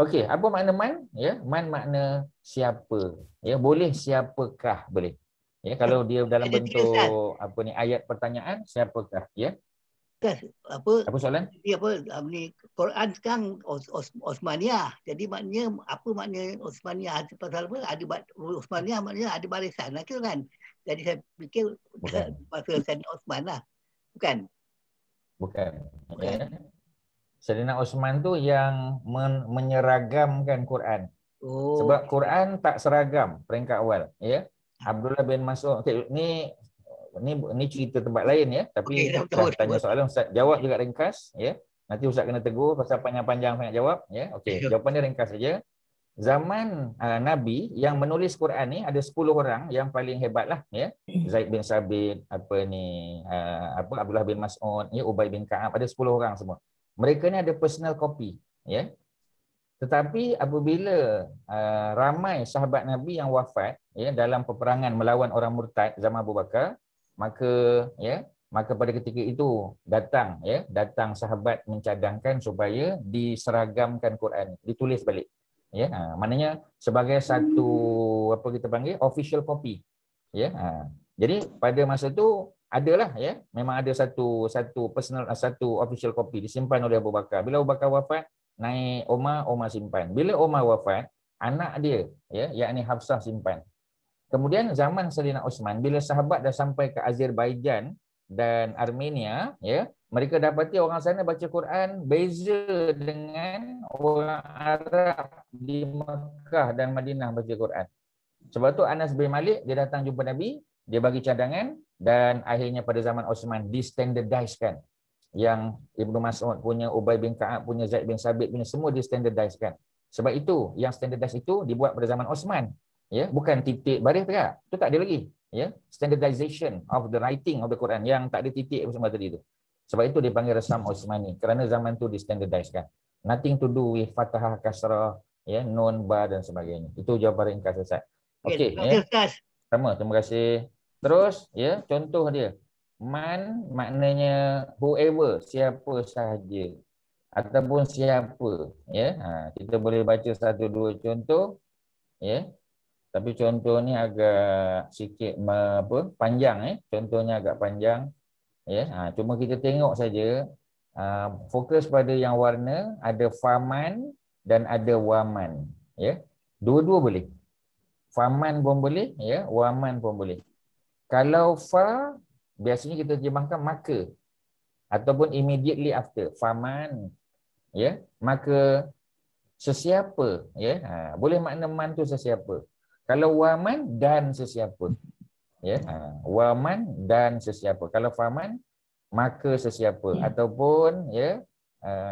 Okey, apa makna man? Ya, man makna siapa. Ya, boleh siapakah boleh. Ya, kalau dia dalam bentuk apa ni ayat pertanyaan, siapakah? Ya. Apa soalan? Jadi apa ni Quran sekarang Osmaniyah. Jadi maknanya apa makna Osmaniyah? Pasal apa? Ada Osmaniyah maknanya ada barisan lah kan. Jadi saya fikir pasal Sayyidina Osman lah. Bukan. Ya. Sayyidina Osman tu yang menyeragamkan Quran. Sebab Quran tak seragam peringkat awal, ya. Abdullah bin Mas'ud. Okay, ni ni cerita tempat lain ya, tapi tanya soalan Ustaz jawab juga ringkas ya. Nanti Ustaz kena tegur pasal panjang-panjang sangat jawab ya. Okey, jawapan dia ringkas saja. Zaman Nabi yang menulis Quran ni ada 10 orang yang paling hebat lah ya. Zaid bin Sabit, Abdullah bin Mas'ud, ya, Ubay bin Ka'ab, ada 10 orang semua. Mereka ni ada personal copy ya. Tetapi apabila ramai sahabat Nabi yang wafat ya dalam peperangan melawan orang murtad zaman Abu Bakar, maka pada ketika itu datang sahabat mencadangkan supaya diseragamkan Quran, ditulis balik. Ya, maknanya sebagai satu apa kita panggil official copy. Ya, jadi pada masa itu adalah ya, memang ada satu personal, satu official copy disimpan oleh Abu Bakar. Bila Abu Bakar wafat, naik Umar simpan. Bila Umar wafat, anak dia ya, yakni Hafsah simpan. Kemudian zaman Sayyidina Uthman, bila sahabat dah sampai ke Azerbaijan dan Armenia ya, mereka dapati orang sana baca Quran beza dengan orang Arab di Mekah dan Madinah baca Quran. Sebab tu Anas bin Malik dia datang jumpa Nabi, dia bagi cadangan dan akhirnya pada zaman Osman di-standardizekan. Yang Ibnu Mas'ud punya, Ubay bin Ka'ab punya, Zaid bin Sabit punya, semua di-standardizekan. Sebab itu yang standardize itu dibuat pada zaman Osman. Ya, bukan titik baris tegak. Itu tak ada lagi. Ya, standardization of the writing of the Quran yang tak ada titik apa semua tadi tu. Sebab itu dipanggil Resam Osmani kerana zaman tu di-standardizekan. Nothing to do with fathah, kasrah, ya, nun, ba dan sebagainya. Itu jawapan ringkas Ustaz. Okey, ya. Sama, terima kasih. Terus ya, contoh dia. Man maknanya whoever, siapa sahaja ataupun siapa, ya. Kita boleh baca 1-2 contoh, ya. Tapi contoh ni agak sikit panjang, contohnya agak panjang. Ya, cuma kita tengok saja, fokus pada yang warna, ada faman dan ada waman, ya. Dua-dua boleh. Faman pun boleh, ya, waman pun boleh. Kalau fa biasanya kita terjemahkan maka ataupun immediately after, faman, ya, maka sesiapa, ya. Boleh makna man tu sesiapa. Kalau waman dan sesiapa. Ya, waman dan sesiapa. Kalau faman maka sesiapa ataupun ya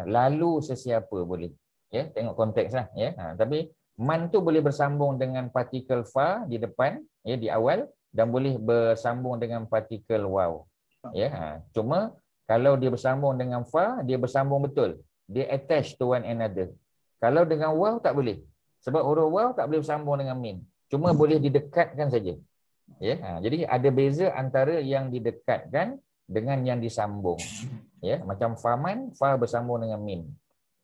lalu sesiapa boleh. Ya, tengok kontekslah ya. Tapi man tu boleh bersambung dengan partikel fa di depan ya, di awal, dan boleh bersambung dengan partikel waw. Ya, cuma kalau dia bersambung dengan fa, dia bersambung betul. Dia attach to one another. Kalau dengan waw tak boleh. Sebab huruf waw tak boleh bersambung dengan mim. Cuma boleh didekatkan saja. Ya, jadi ada beza antara yang didekatkan dengan yang disambung. Ya, macam faman, fa bersambung dengan mim.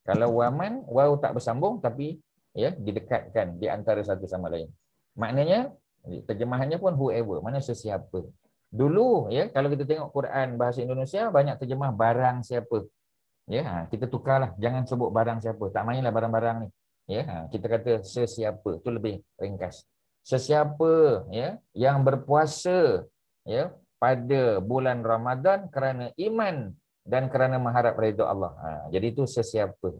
Kalau waman, waw tak bersambung tapi ya didekatkan di antara satu sama lain. Maknanya terjemahannya pun whoever, mana sesiapa. Dulu ya, kalau kita tengok Quran bahasa Indonesia banyak terjemah barang siapa. Ya, kita tukarlah, jangan sebut barang siapa. Tak mainlah barang-barang ni. Ya, kita kata sesiapa, tu lebih ringkas. Sesiapa ya yang berpuasa ya pada bulan Ramadan kerana iman dan kerana mengharap redha Allah. Jadi itu sesiapa.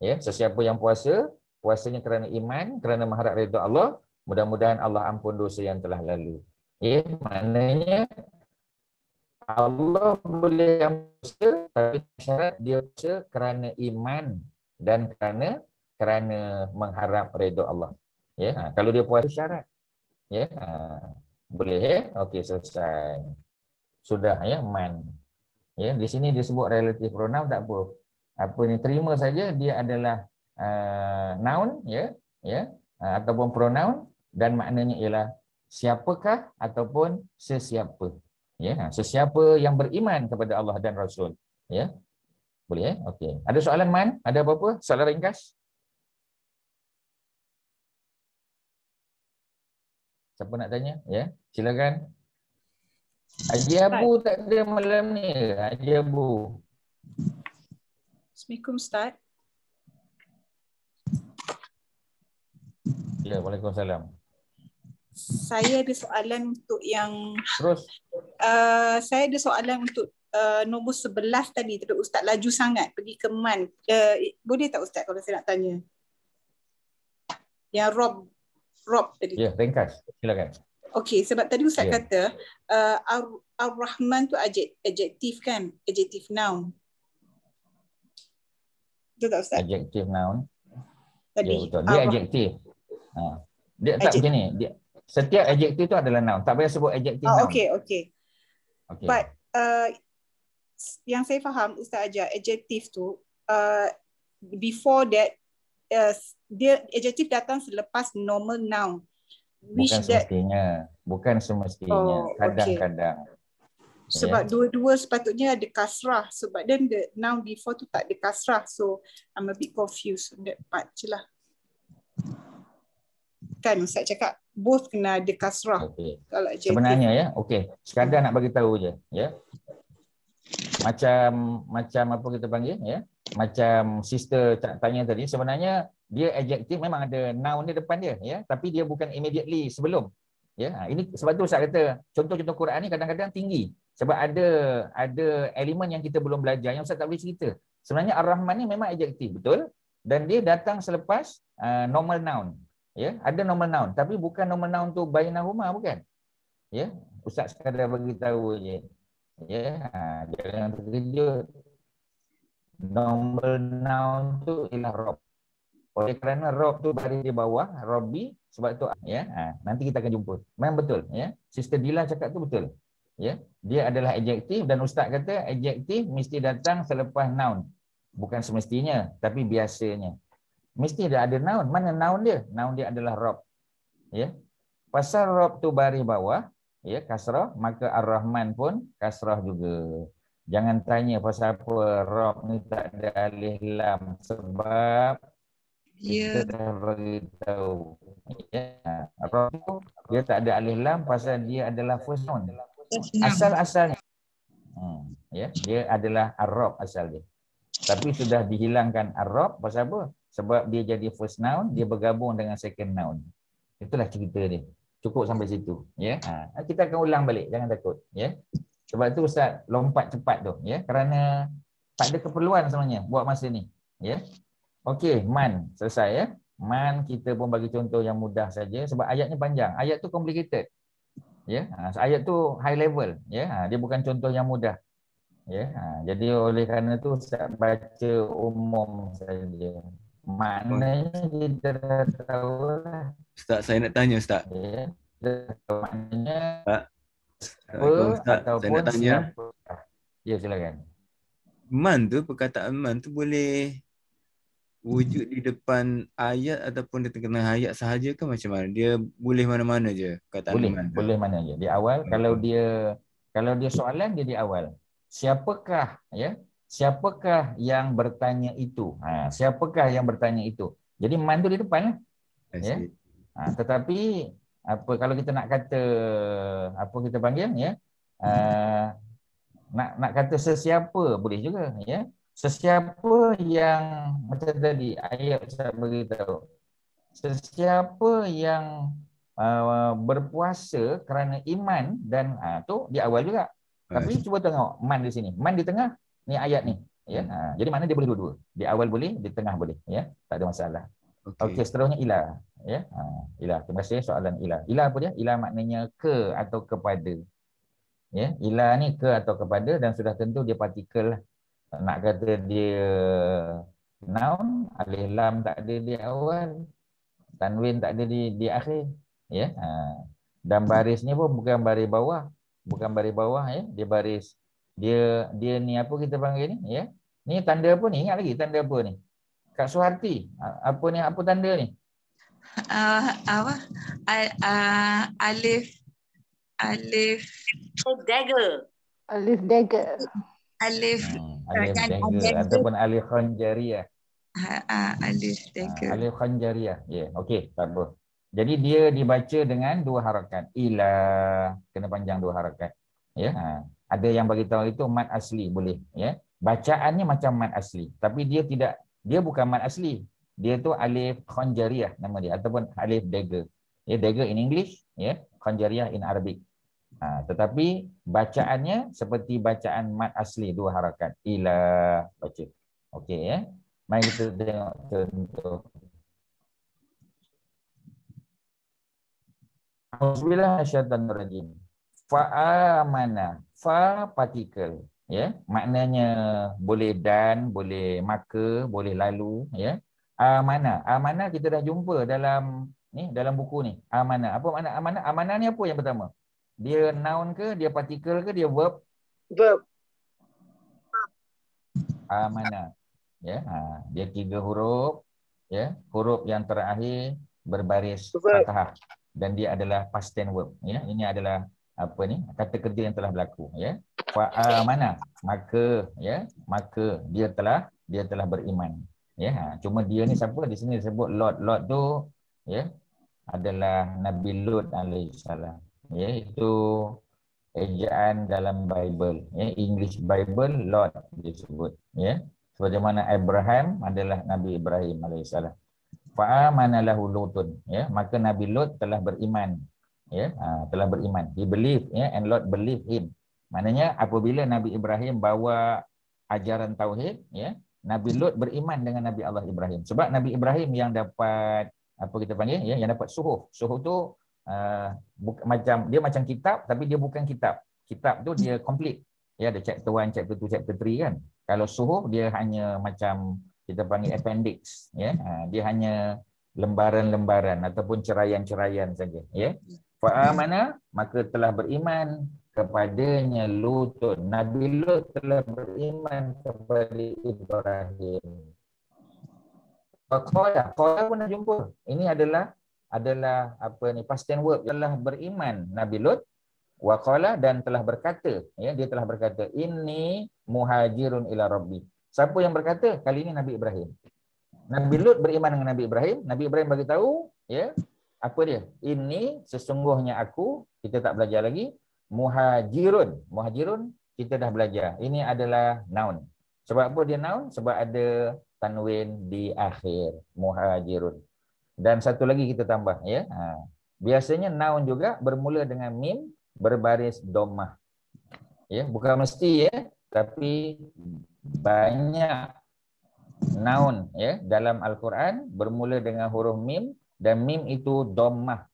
Ya, sesiapa yang puasanya kerana iman, kerana mengharap redha Allah, mudah-mudahan Allah ampun dosa yang telah lalu. Ya, maknanya Allah boleh ampun dosa, tapi syarat dia puasa kerana iman dan kerana mengharap redha Allah. Ya, kalau dia puasa syarat. Ya, boleh ya. Okey, selesai. Sudah ya, man. Ya, di sini disebut relative pronoun tak apa. Apa ni, terima saja dia adalah noun ya, ataupun pronoun, dan maknanya ialah siapakah ataupun sesiapa. Ya, sesiapa yang beriman kepada Allah dan Rasul. Ya. Boleh ya? Okey. Ada soalan man? Ada apa-apa? Soalan ringkas? Siapa nak tanya? Ya, silakan. Haji Abu tak ada malam ni. Haji Abu. Assalamualaikum Ustaz. Ya, Waalaikumsalam. Saya ada soalan untuk yang terus. Saya ada soalan untuk nombor 11 tadi. Ustaz laju sangat pergi ke man. Boleh tak Ustaz kalau saya nak tanya? Yang Rob tadi. Ya, ringkas. Silakan. Okey, sebab tadi Ustaz Ya. kata Ar-Rahman tu adjektif kan? Adjektif noun. Betul tak Ustaz? Adjektif noun. Ya, Tadi. betul. Dia adjektif. Dia tak macam ni. Setiap adjektif tu adalah noun. Tak payah sebut adjektif noun. Okey. Okay. But yang saya faham Ustaz ajar adjektif tu before that dia adjektif datang selepas normal noun. Bukan semestinya. Bukan semestinya. Kadang-kadang. Sebab dua-dua sepatutnya ada kasrah. Sebab then the noun before tu tak ada kasrah. So I'm a bit confused on that part je lah. Kan Ustaz cakap both kena ada kasrah. Okay. Kalau adjektif. Sebenarnya ya, okey. Sekadar nak bagi tahu je, ya. Macam apa kita panggil, ya. Macam sister tanya tadi, sebenarnya dia adjektif memang ada noun dia depan dia, ya. Tapi dia bukan immediately sebelum. Ya, ini sebab tu saya kata contoh-contoh Quran ni kadang-kadang tinggi. Sebab ada elemen yang kita belum belajar yang Ustaz tak boleh cerita. Sebenarnya Ar-Rahman ni memang adjektif, betul? Dan dia datang selepas normal noun. Ya, ada normal noun, tapi bukan normal noun tu bainahuma, bukan. Ya, Ustaz sekadar bagi tahu je. Ya, jangan terkejut. Normal noun tu ialah rob. Oleh kerana rob tu baris di bawah, Robbi, sebab tu ya. Nanti kita akan jumpa. Memang betul, ya. Sister Dila cakap tu betul. Ya, dia adalah adjektif dan Ustaz kata adjektif mesti datang selepas noun. Bukan semestinya, tapi biasanya. Mesti ada noun. Mana noun dia? Noun dia adalah rob. Ya. Pasal rob tu baris bawah, ya, kasrah, maka Ar-Rahman pun kasrah juga. Jangan tanya pasal apa rob ni tak ada alif lam, sebab kita dah beritahu. Ya. Rob tu dia tak ada alif lam pasal dia adalah first noun. Asal-asalnya. Ya, dia adalah Ar-Rob asal dia. Tapi sudah dihilangkan Ar-Rob pasal apa? Sebab dia jadi first noun, dia bergabung dengan second noun. Itulah cerita dia. Cukup sampai situ, ya. Kita akan ulang balik, jangan takut, ya. Sebab tu Ustaz lompat cepat tu, ya. Kerana tak ada keperluan sebenarnya buat masa ni, ya. Okey, man selesai, ya. Man kita pun bagi contoh yang mudah saja sebab ayatnya panjang. Ayat tu complicated. Ya, ayat tu high level, ya. Dia bukan contoh yang mudah. Ya, jadi oleh kerana tu Ustaz baca umum saja. Maknanya kita dah tahu lah. Ustaz, saya nak tanya Ustaz. Ya, maknanya Ustaz, saya nak tanya. Ya, silakan. Man tu, perkataan man tu boleh wujud di depan ayat ataupun di tengah ayat sahaja ke macam mana? Dia boleh mana-mana je perkataan boleh, man tu. Boleh mana je. Di awal, kalau dia soalan, dia di awal. Siapakah, ya? Siapakah yang bertanya itu? Siapakah yang bertanya itu? Jadi man tu di depan lah. Ya. Tetapi apa kalau kita nak kata apa kita panggil, ya? Nak kata sesiapa boleh juga, ya. Sesiapa yang macam tadi ayat saya beritahu. Sesiapa yang berpuasa kerana iman dan tu di awal juga. Tapi cuba tengok man di sini. Man di tengah ni ayat ni, ya. Jadi mana dia boleh dua-dua. Di awal boleh, di tengah boleh, ya. Tak ada masalah. Okey, seterusnya ilah, ya. Ilah. Terima kasih soalan ilah. Ilah apa dia? Ilah maknanya ke atau kepada. Ya, ilah ni ke atau kepada dan sudah tentu dia partikel lah. Nak kata dia noun, alif lam tak ada di awal, tanwin tak ada di akhir, ya. Dan barisnya pun bukan baris bawah. Bukan baris bawah, ya. Dia baris dia ni apa kita panggil ni, ya. Ni tanda apa ni? Ingat lagi tanda apa ni? Kak Suharti, apa ni, apa tanda ni? Alif dagger. Alif dagger ataupun alif khanjariyah. Alif dagger. Alif khanjariyah. Ya, okey, tak apa. Jadi dia dibaca dengan dua harakat. Ila kena panjang dua harakat. Ya, ada yang bagi tahu itu mad asli boleh, ya. Bacaannya macam mad asli, tapi dia bukan mad asli. Dia tu alif khanjariyah nama dia ataupun alif dagger. Ya, dagger in English, ya, khanjariyah in Arabic. Tetapi bacaannya seperti bacaan mad asli dua harakat. Ila baca. Okey, ya. Mari kita tengok contoh. Auzubillahi minasyaitonir rajim. Fa'amana, fa partikel, ya. Maknanya boleh dan, boleh maka, boleh lalu, ya. Amana, amana kita dah jumpa dalam ni, dalam buku ni. Amana. Apa makna amana? Amana ni apa yang pertama? Dia noun ke, dia partikel ke, dia verb? Verb. Amana. Ya, dia 3 huruf, ya. Huruf yang terakhir berbaris fathah dan dia adalah past tense verb, ya. Ini adalah apa ni? Kata kerja yang telah berlaku, ya. Fa'amana, maka, ya, maka dia telah beriman. Ya, cuma dia ni siapa? Di sini disebut Lot. Lot tu, ya, adalah Nabi Lut alaihissalam. Ya, itu ejaan dalam Bible, ya. English Bible Lot disebut, ya. Sebagaimana Abraham adalah Nabi Ibrahim alaihissalam. Fa'amana lahu Lutun, ya, maka Nabi Lut telah beriman, ya, telah beriman. He believe, ya, and Lot believe him. Maknanya apabila Nabi Ibrahim bawa ajaran tauhid, ya, Nabi Lut beriman dengan Nabi Allah Ibrahim. Sebab Nabi Ibrahim yang dapat apa kita panggil, ya, yang dapat suhuf. Suhuf tu dia macam kitab tapi dia bukan kitab. Kitab tu dia complete. Ya, ada chapter 1, chapter 2, chapter 3 kan. Kalau suhuf dia hanya macam kita panggil appendix, ya. Dia hanya lembaran-lembaran ataupun ceraian-ceraian saja, ya. Fa'amana, maka telah beriman kepadanya Lutun. Nabi Lut telah beriman kepada Ibrahim. Qala pun dah jumpa. Ini adalah apa ni, past tense verb. Telah beriman Nabi Lut. Wa qala, dan telah berkata, ya, dia telah berkata, inni muhajirun ila rabbi. Siapa yang berkata? Kali ini Nabi Ibrahim. Nabi Lut beriman dengan Nabi Ibrahim. Nabi Ibrahim bagi tahu, ya, apa dia? Ini sesungguhnya aku, kita tak belajar lagi, muhajirun. Muhajirun kita dah belajar. Ini adalah noun. Sebab apa dia noun? Sebab ada tanwin di akhir, muhajirun. Dan satu lagi kita tambah, ya. Biasanya noun juga bermula dengan mim berbaris dhammah. Ya, bukan mesti, ya, tapi banyak noun, ya, dalam Al-Quran bermula dengan huruf mim dan mim itu dhammah.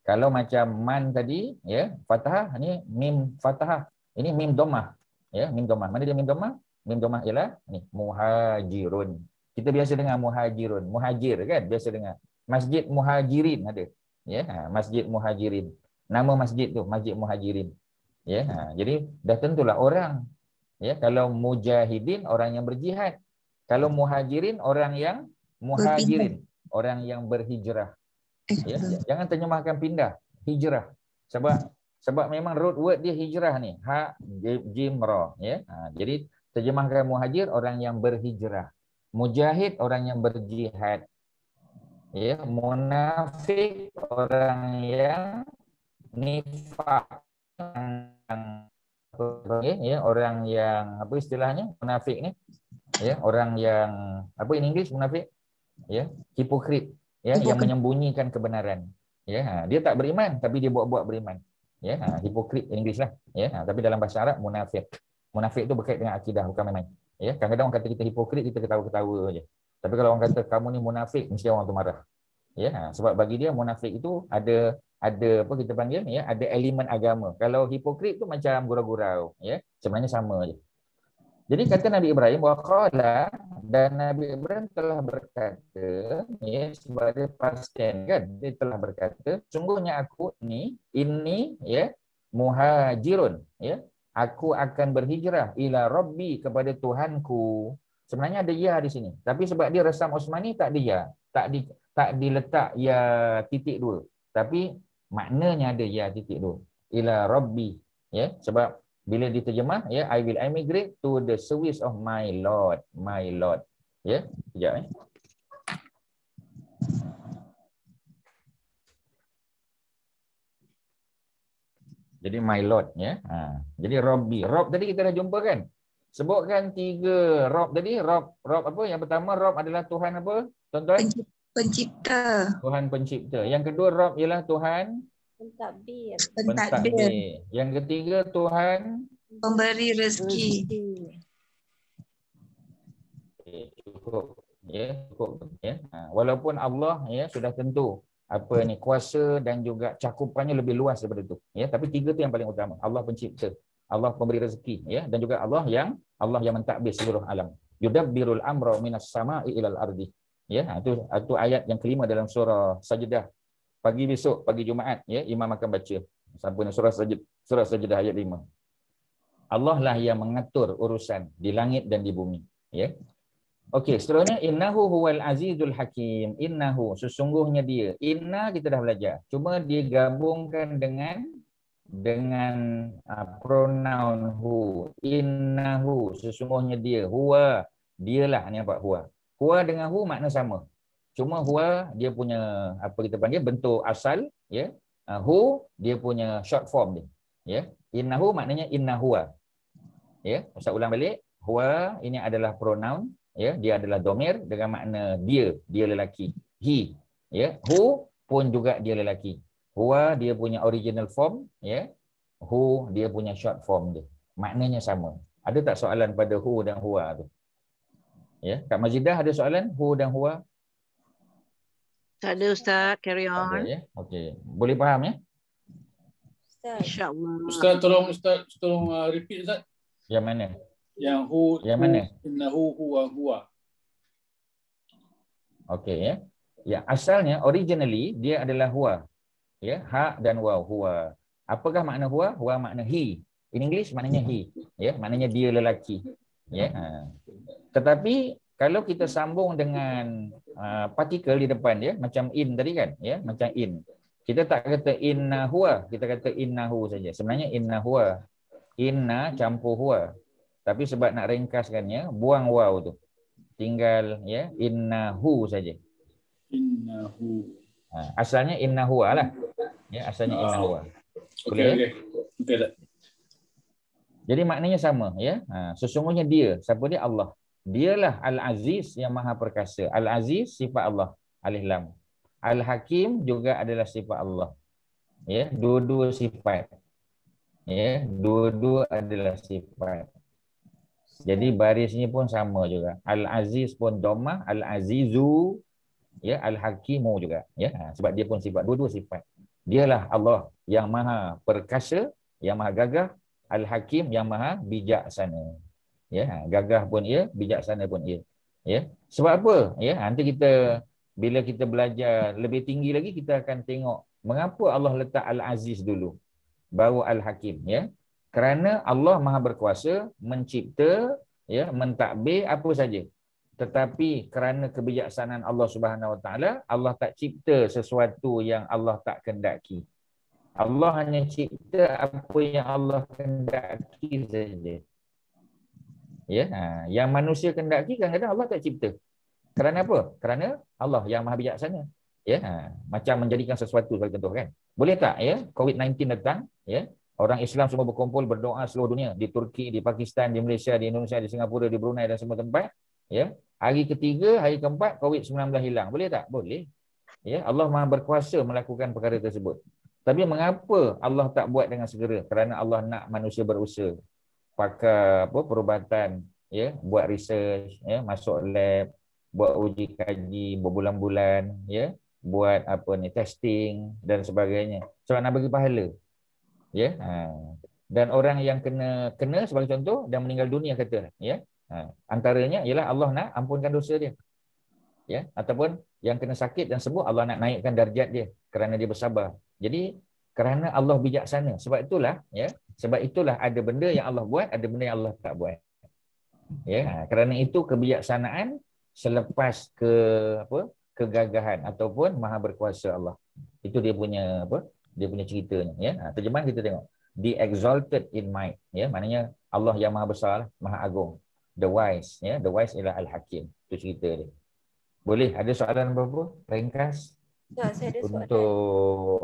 Kalau macam man tadi, ya, fathah, ni mim fathah. Ini mim dhammah, ya, mim dhammah. Mana dia mim dhammah? Mim dhammah ialah ni, muhajirun. Kita biasa dengar muhajirun, muhajir kan, biasa dengar. Masjid Muhajirin ada, ya, Masjid Muhajirin. Nama masjid tu Masjid Muhajirin. Ya, jadi dah tentulah orang, ya, kalau mujahidin orang yang berjihad. Kalau muhajirin orang yang muhajirin, orang yang berhijrah. Ya, jangan terjemahkan pindah, hijrah. Sebab memang root word dia hijrah ni, ha jim ra, ya. Jadi terjemahkan muhajir orang yang berhijrah. Mujahid orang yang berjihad. Ya, munafik orang yang nifaq, ya, orang yang apa istilahnya munafik ni, ya, orang yang apa in English munafik, ya, hipokrit, ya, yang menyembunyikan kebenaran, ya. Dia tak beriman tapi dia buat-buat beriman, ya. Hipokrit in English lah, ya. Tapi dalam bahasa Arab munafik tu berkait dengan akidah, bukan main-main, ya. Kadang-kadang orang kata kita hipokrit, kita ketawa-ketawa aje. Tapi kalau orang kata kamu ni munafik, mesti orang tu marah, ya. Sebab bagi dia munafik itu ada apa kita panggil, ya, ada elemen agama. Kalau hipokrit tu macam gurau-gurau, ya, sebenarnya sama aje. Jadi kata Nabi Ibrahim, waqala, dan Nabi Ibrahim telah berkata, ya, sebagai past tense kan, dia telah berkata, sungguhnya aku ini, ya, muhajirun, ya, aku akan berhijrah ila rabbi, kepada Tuhanku. Sebenarnya ada ya di sini, tapi sebab dia resam Osmani tak ada ya, tak diletak ya titik dua, tapi maknanya ada ya titik dua, ila rabbi, ya. Sebab bila diterjemah, ya, I will emigrate to the service of my Lord, ya. Sekejap, jadi my Lord, ya. Jadi rabbi, Rob tadi kita dah jumpa kan, sebutkan 3 Rob tadi. Rob apa? Yang pertama Rob adalah Tuhan apa, tuan-tuan? Pencipta. Tuhan pencipta. Yang kedua Rob ialah Tuhan Pentadbir. Yang ketiga Tuhan pemberi rezeki. Cukup, ya, cukup, ya. Walaupun Allah, ya, sudah tentu apa ni, kuasa dan juga cakupannya lebih luas daripada itu. Ya, tapi tiga tu yang paling utama. Allah pencipta, Allah pemberi rezeki, ya, dan juga Allah yang mentadbir seluruh alam. Yudabbirul amra minas sama'i ilal ardi. Ya, itu ayat yang kelima dalam surah Sajdah. Pagi besok, pagi Jumaat, ya, imam akan baca sampai surah Sajdah ayat 5. Allah lah yang mengatur urusan di langit dan di bumi, ya. Okey, seterusnya innahu huwal azizul hakim. Innahu, sesungguhnya dia. Inna kita dah belajar. Cuma digabungkan dengan pronoun hu. Innahu, sesungguhnya dia. Huwa, dialah, ni nampak huwa. Huwa dengan hu makna sama. Cuma huwa dia punya apa kita panggil bentuk asal, ya. Hu dia punya short form dia. Ya. Innahu maknanya inna huwa. Ya, Ustaz ulang balik. Huwa ini adalah pronoun. Ya, dia adalah domir dengan makna dia lelaki. He, ya. Who pun juga dia lelaki. Huwa dia punya original form, ya. Who dia punya short form dia. Maknanya sama. Ada tak soalan pada who dan huwa tu? Ya, Kak Mazidah ada soalan who dan huwa? Tak ada Ustaz, carry Tak ada, on. ya. Okey. Boleh faham, ya? InsyaAllah. Ustaz tolong repeat Ustaz. Yang mana? Yang hu, yang mana? Innahu huwa. Okey, ya. Ya, asalnya originally dia adalah huwa. Ya, ha dan waw, huwa. Apakah makna huwa? Huwa makna he. In English maknanya he, ya, maknanya dia lelaki. Ya. Tetapi kalau kita sambung dengan partikel di depan dia macam in tadi kan, ya, macam in. Kita tak kata inna huwa, kita kata innahu saja. Sebenarnya inna huwa. Inna campur huwa. Tapi sebab nak ringkaskannya, buang waw tu. Tinggal, ya, innahu saja. Innahu. Asalnya innahu lah. Ya, asalnya innahu. Boleh? Okey. Jadi maknanya sama, ya. Sesungguhnya dia, siapa dia? Allah. Dialah Al-Aziz yang Maha Perkasa. Al-Aziz sifat Allah, alif lam. Al-Hakim juga adalah sifat Allah. Ya, dua-dua sifat. Ya, dua-dua adalah sifat. Jadi barisnya pun sama juga. Al-Aziz pun dhammah, Al-Azizu, ya, Al-Hakimu juga, ya. Sebab dia pun sifat, dua-dua sifat. Dialah Allah yang Maha Perkasa, yang Maha Gagah, Al-Hakim yang Maha Bijaksana. Ya, gagah pun ia, bijaksana pun ia. Ya. Sebab apa? Ya, nanti kita bila kita belajar lebih tinggi lagi kita akan tengok mengapa Allah letak Al-Aziz dulu baru Al-Hakim, ya. Kerana Allah Maha Berkuasa mencipta, ya, mentadbir apa saja. Tetapi kerana kebijaksanaan Allah Subhanahu Wa Taala, Allah tak cipta sesuatu yang Allah tak kendaki. Allah hanya cipta apa yang Allah kendaki saja. Ya, yang manusia kendaki kadang-kadang Allah tak cipta. Kerana apa? Kerana Allah yang Maha Bijaksana. Ya, macam menjadikan sesuatu sebagai contoh kan. Boleh tak, ya, COVID-19 datang, ya, orang Islam semua berkumpul berdoa seluruh dunia, di Turki, di Pakistan, di Malaysia, di Indonesia, di Singapura, di Brunei dan semua tempat, ya. Hari ketiga, hari keempat COVID-19 hilang. Boleh tak? Boleh. Ya, Allah Maha Berkuasa melakukan perkara tersebut. Tapi mengapa Allah tak buat dengan segera? Kerana Allah nak manusia berusaha. Pakai perubatan, ya, buat research, ya, masuk lab, buat uji kaji berbulan-bulan, ya, buat testing dan sebagainya. Sebab nak bagi pahala. Ya. Dan orang yang kena sebagai contoh dan meninggal dunia kata, ya. Antaranya ialah Allah nak ampunkan dosa dia. Ya, ataupun yang kena sakit dan sembuh Allah nak naikkan darjat dia kerana dia bersabar. Jadi kerana Allah bijaksana. Sebab itulah, ya, ada benda yang Allah buat, ada benda yang Allah tak buat. Ya, kerana itu kebijaksanaan selepas kegagahan ataupun Maha Berkuasa Allah. Itu dia punya dia punya ceritanya, ya. Terjemahan kita tengok. The exalted in might, ya, maknanya Allah yang Maha Besar, Maha Agung. The wise, ya, the wise ialah Al-Hakim. Itu cerita dia. Boleh ada soalan apa-apa? Ringkas. Ya, saya ada soalan. Untuk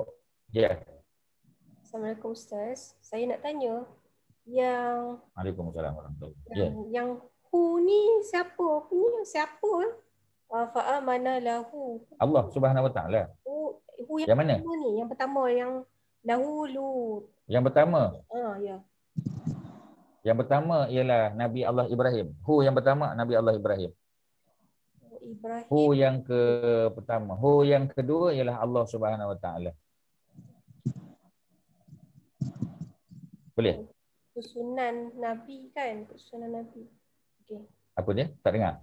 ya. Assalamualaikum Ustaz. Saya nak tanya yang Waalaikumsalam warahmatullahi wabarakatuh. Yang hu ni siapa? Punya siapa? Fa'amana lahu. Allah Subhanahu Wa Taala. Hu yang mana? Ni yang pertama yang lahu lu. Yang pertama. Ya. Yang pertama ialah Nabi Allah Ibrahim. Hu yang pertama Nabi Allah Ibrahim. Ibrahim. Hu yang ke pertama. Hu yang kedua ialah Allah Subhanahu Wa Taala. Boleh? Susunan Nabi kan? Susunan Nabi. Okey. Apa dia? Tak dengar.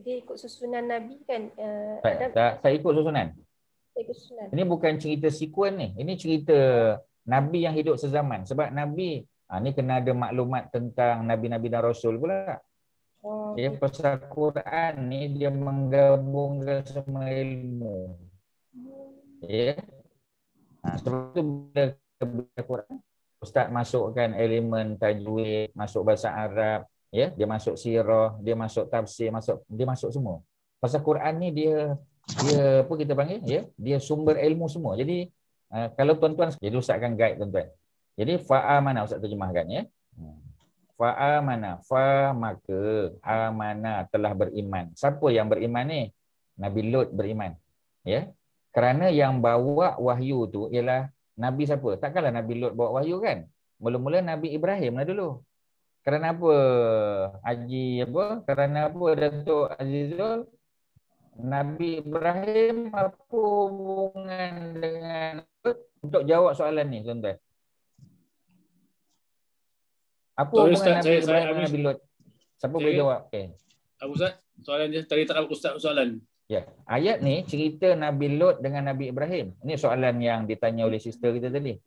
Dia ikut susunan Nabi kan? Tak ikut susunan. Tak ikut susunan. Ini bukan cerita sekuen ni. Ini cerita Nabi yang hidup sezaman. Sebab Nabi, ni kena ada maklumat tentang Nabi-Nabi dan Rasul pula. Dia pasal Quran ni dia menggabungkan semua ilmu. Ya. Sebab tu bila Quran, Ustaz masukkan elemen tajwid, masuk bahasa Arab, ya, dia masuk sirah, dia masuk tafsir, dia masuk semua. Pasal Quran ni dia apa kita panggil, ya, dia sumber ilmu semua. Jadi kalau tuan-tuan, jadi Ustaz akan guide tuan-tuan. Jadi fa'amana Ustaz terjemahkan, ya. Fa'amana, fa maka, amana telah beriman. Siapa yang beriman ni? Nabi Lut beriman. Ya. Kerana yang bawa wahyu tu ialah Nabi siapa? Takkanlah Nabi Lut bawa wahyu kan? Mula-mula Nabi Ibrahim lah dulu. Kerana apa Haji apa? Kerana apa Datuk Azizul? Nabi Ibrahim apa hubungan dengan Lut? Untuk jawab soalan ni tuan-tuan. Apa hubungan Nabi Ibrahim dengan Nabi Lut? Siapa boleh jawab? Abu Ustaz, soalan dia tadi tak Ustaz soalan. Ya, ayat ni cerita Nabi Lut dengan Nabi Ibrahim. Ini soalan yang ditanya oleh sister kita tadi.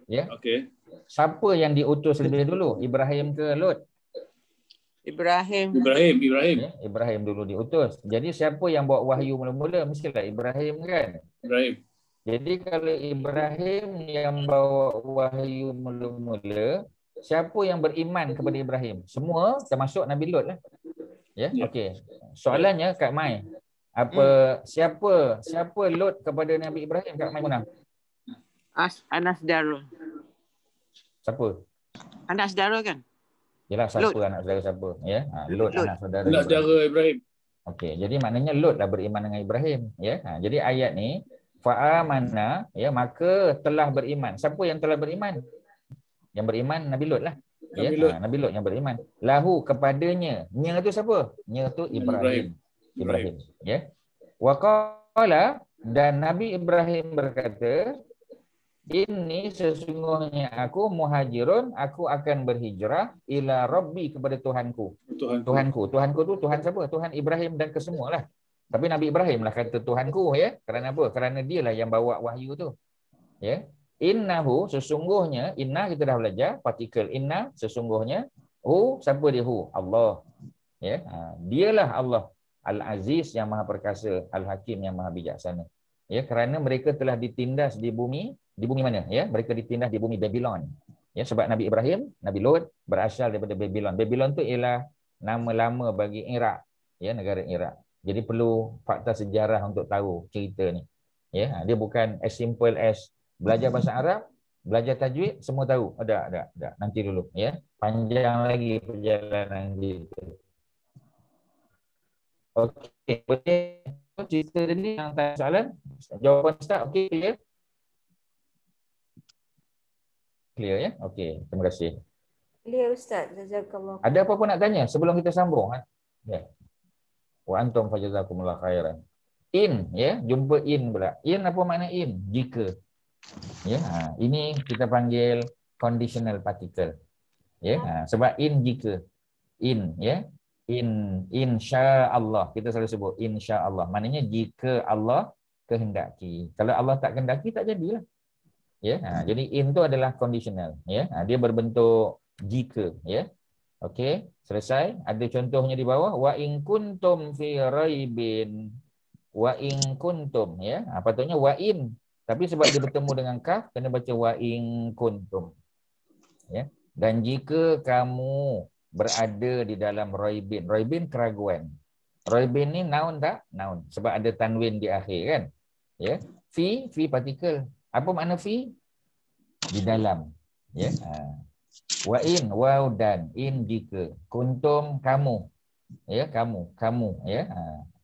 Ya. Okey. Siapa yang diutus lebih dulu? Ibrahim ke Lut? Ibrahim. Ya, Ibrahim dulu diutus. Jadi siapa yang bawa wahyu mula-mula? Mestilah Ibrahim kan? Ibrahim. Jadi kalau Ibrahim yang bawa wahyu mula-mula, siapa yang beriman kepada Ibrahim? Semua termasuk Nabi Lut lah. Ya, okey. Soalannya Kak Mai. Siapa Lut kepada Nabi Ibrahim, Kak Maimunah? Anas Darul. Siapa? Anak saudara kan? Yalah, siapa anak saudara siapa? Ya, Lut anak saudara. Anak saudara Ibrahim. Okey, jadi maknanya Lut lah beriman dengan Ibrahim, ya. Jadi ayat ni fa'amana, ya, maka telah beriman. Siapa yang telah beriman? Yang beriman Nabi Lut lah. Ya, Nabi Lut yang beriman. Lahu kepadanya. Nya tu siapa? Nya tu Ibrahim. Ya. Wa qala, dan Nabi Ibrahim berkata, ini sesungguhnya aku muhajirun, aku akan berhijrah ila Rabbi, kepada Tuhanku. Tuhanku tu Tuhan siapa? Tuhan Ibrahim dan kesemualah. Tapi Nabi Ibrahim lah kata Tuhanku, ya. Kerana apa? Kerana dialah yang bawa wahyu tu. Ya. Innahu, sesungguhnya, inna kita dah belajar, partikel inna, sesungguhnya, hu, siapa dia hu? Allah. Ya. Dialah Allah. Al-Aziz yang maha perkasa, Al-Hakim yang maha bijaksana. Ya, kerana mereka telah ditindas di bumi mana? Ya, mereka ditindas di bumi Babylon. Ya, sebab Nabi Ibrahim, Nabi Lut berasal daripada Babylon. Babylon tu ialah nama lama bagi Iraq, ya, negara Iraq. Jadi perlu fakta sejarah untuk tahu cerita ni. Ya, dia bukan as simple as belajar bahasa Arab, belajar tajwid, semua tahu. Ada. Nanti dulu, ya. Panjang lagi perjalanan kita. Okey, boleh cerita tadi yang tanya soalan? Jawapan Ustaz, okey, clear? Clear, ya? Okey, terima kasih. Clear Ustaz, jazakallah. Ada apa-apa nak tanya sebelum kita sambung? Ya. Wa antum fajazakumullah khairan. In, ya, jumpa in pula. In apa makna in? Jika. Ya, ini kita panggil conditional particle. Ya, sebab in jika. In, ya. Insya-Allah, kita selalu sebut insya-Allah. Maknanya jika Allah kehendaki. Kalau Allah tak kehendaki, tak jadilah. Ya, jadi in tu adalah conditional. Ya, dia berbentuk jika. Ya, okey, selesai. Ada contohnya di bawah. Wa in kuntum fi raibin. Wa in kuntum. Ya, patutnya wa in. Tapi sebab dia bertemu dengan kaf, kena baca wa in kuntum. Ya, dan jika kamu berada di dalam raibin. Raibin keraguan. Raibin ni noun tak? Noun. Sebab ada tanwin di akhir kan? Ya. Fi partikel. Apa makna fi? Di dalam. Ya. Wa in, waw dan in jika. Kuntum kamu. Ya, kamu. Ya.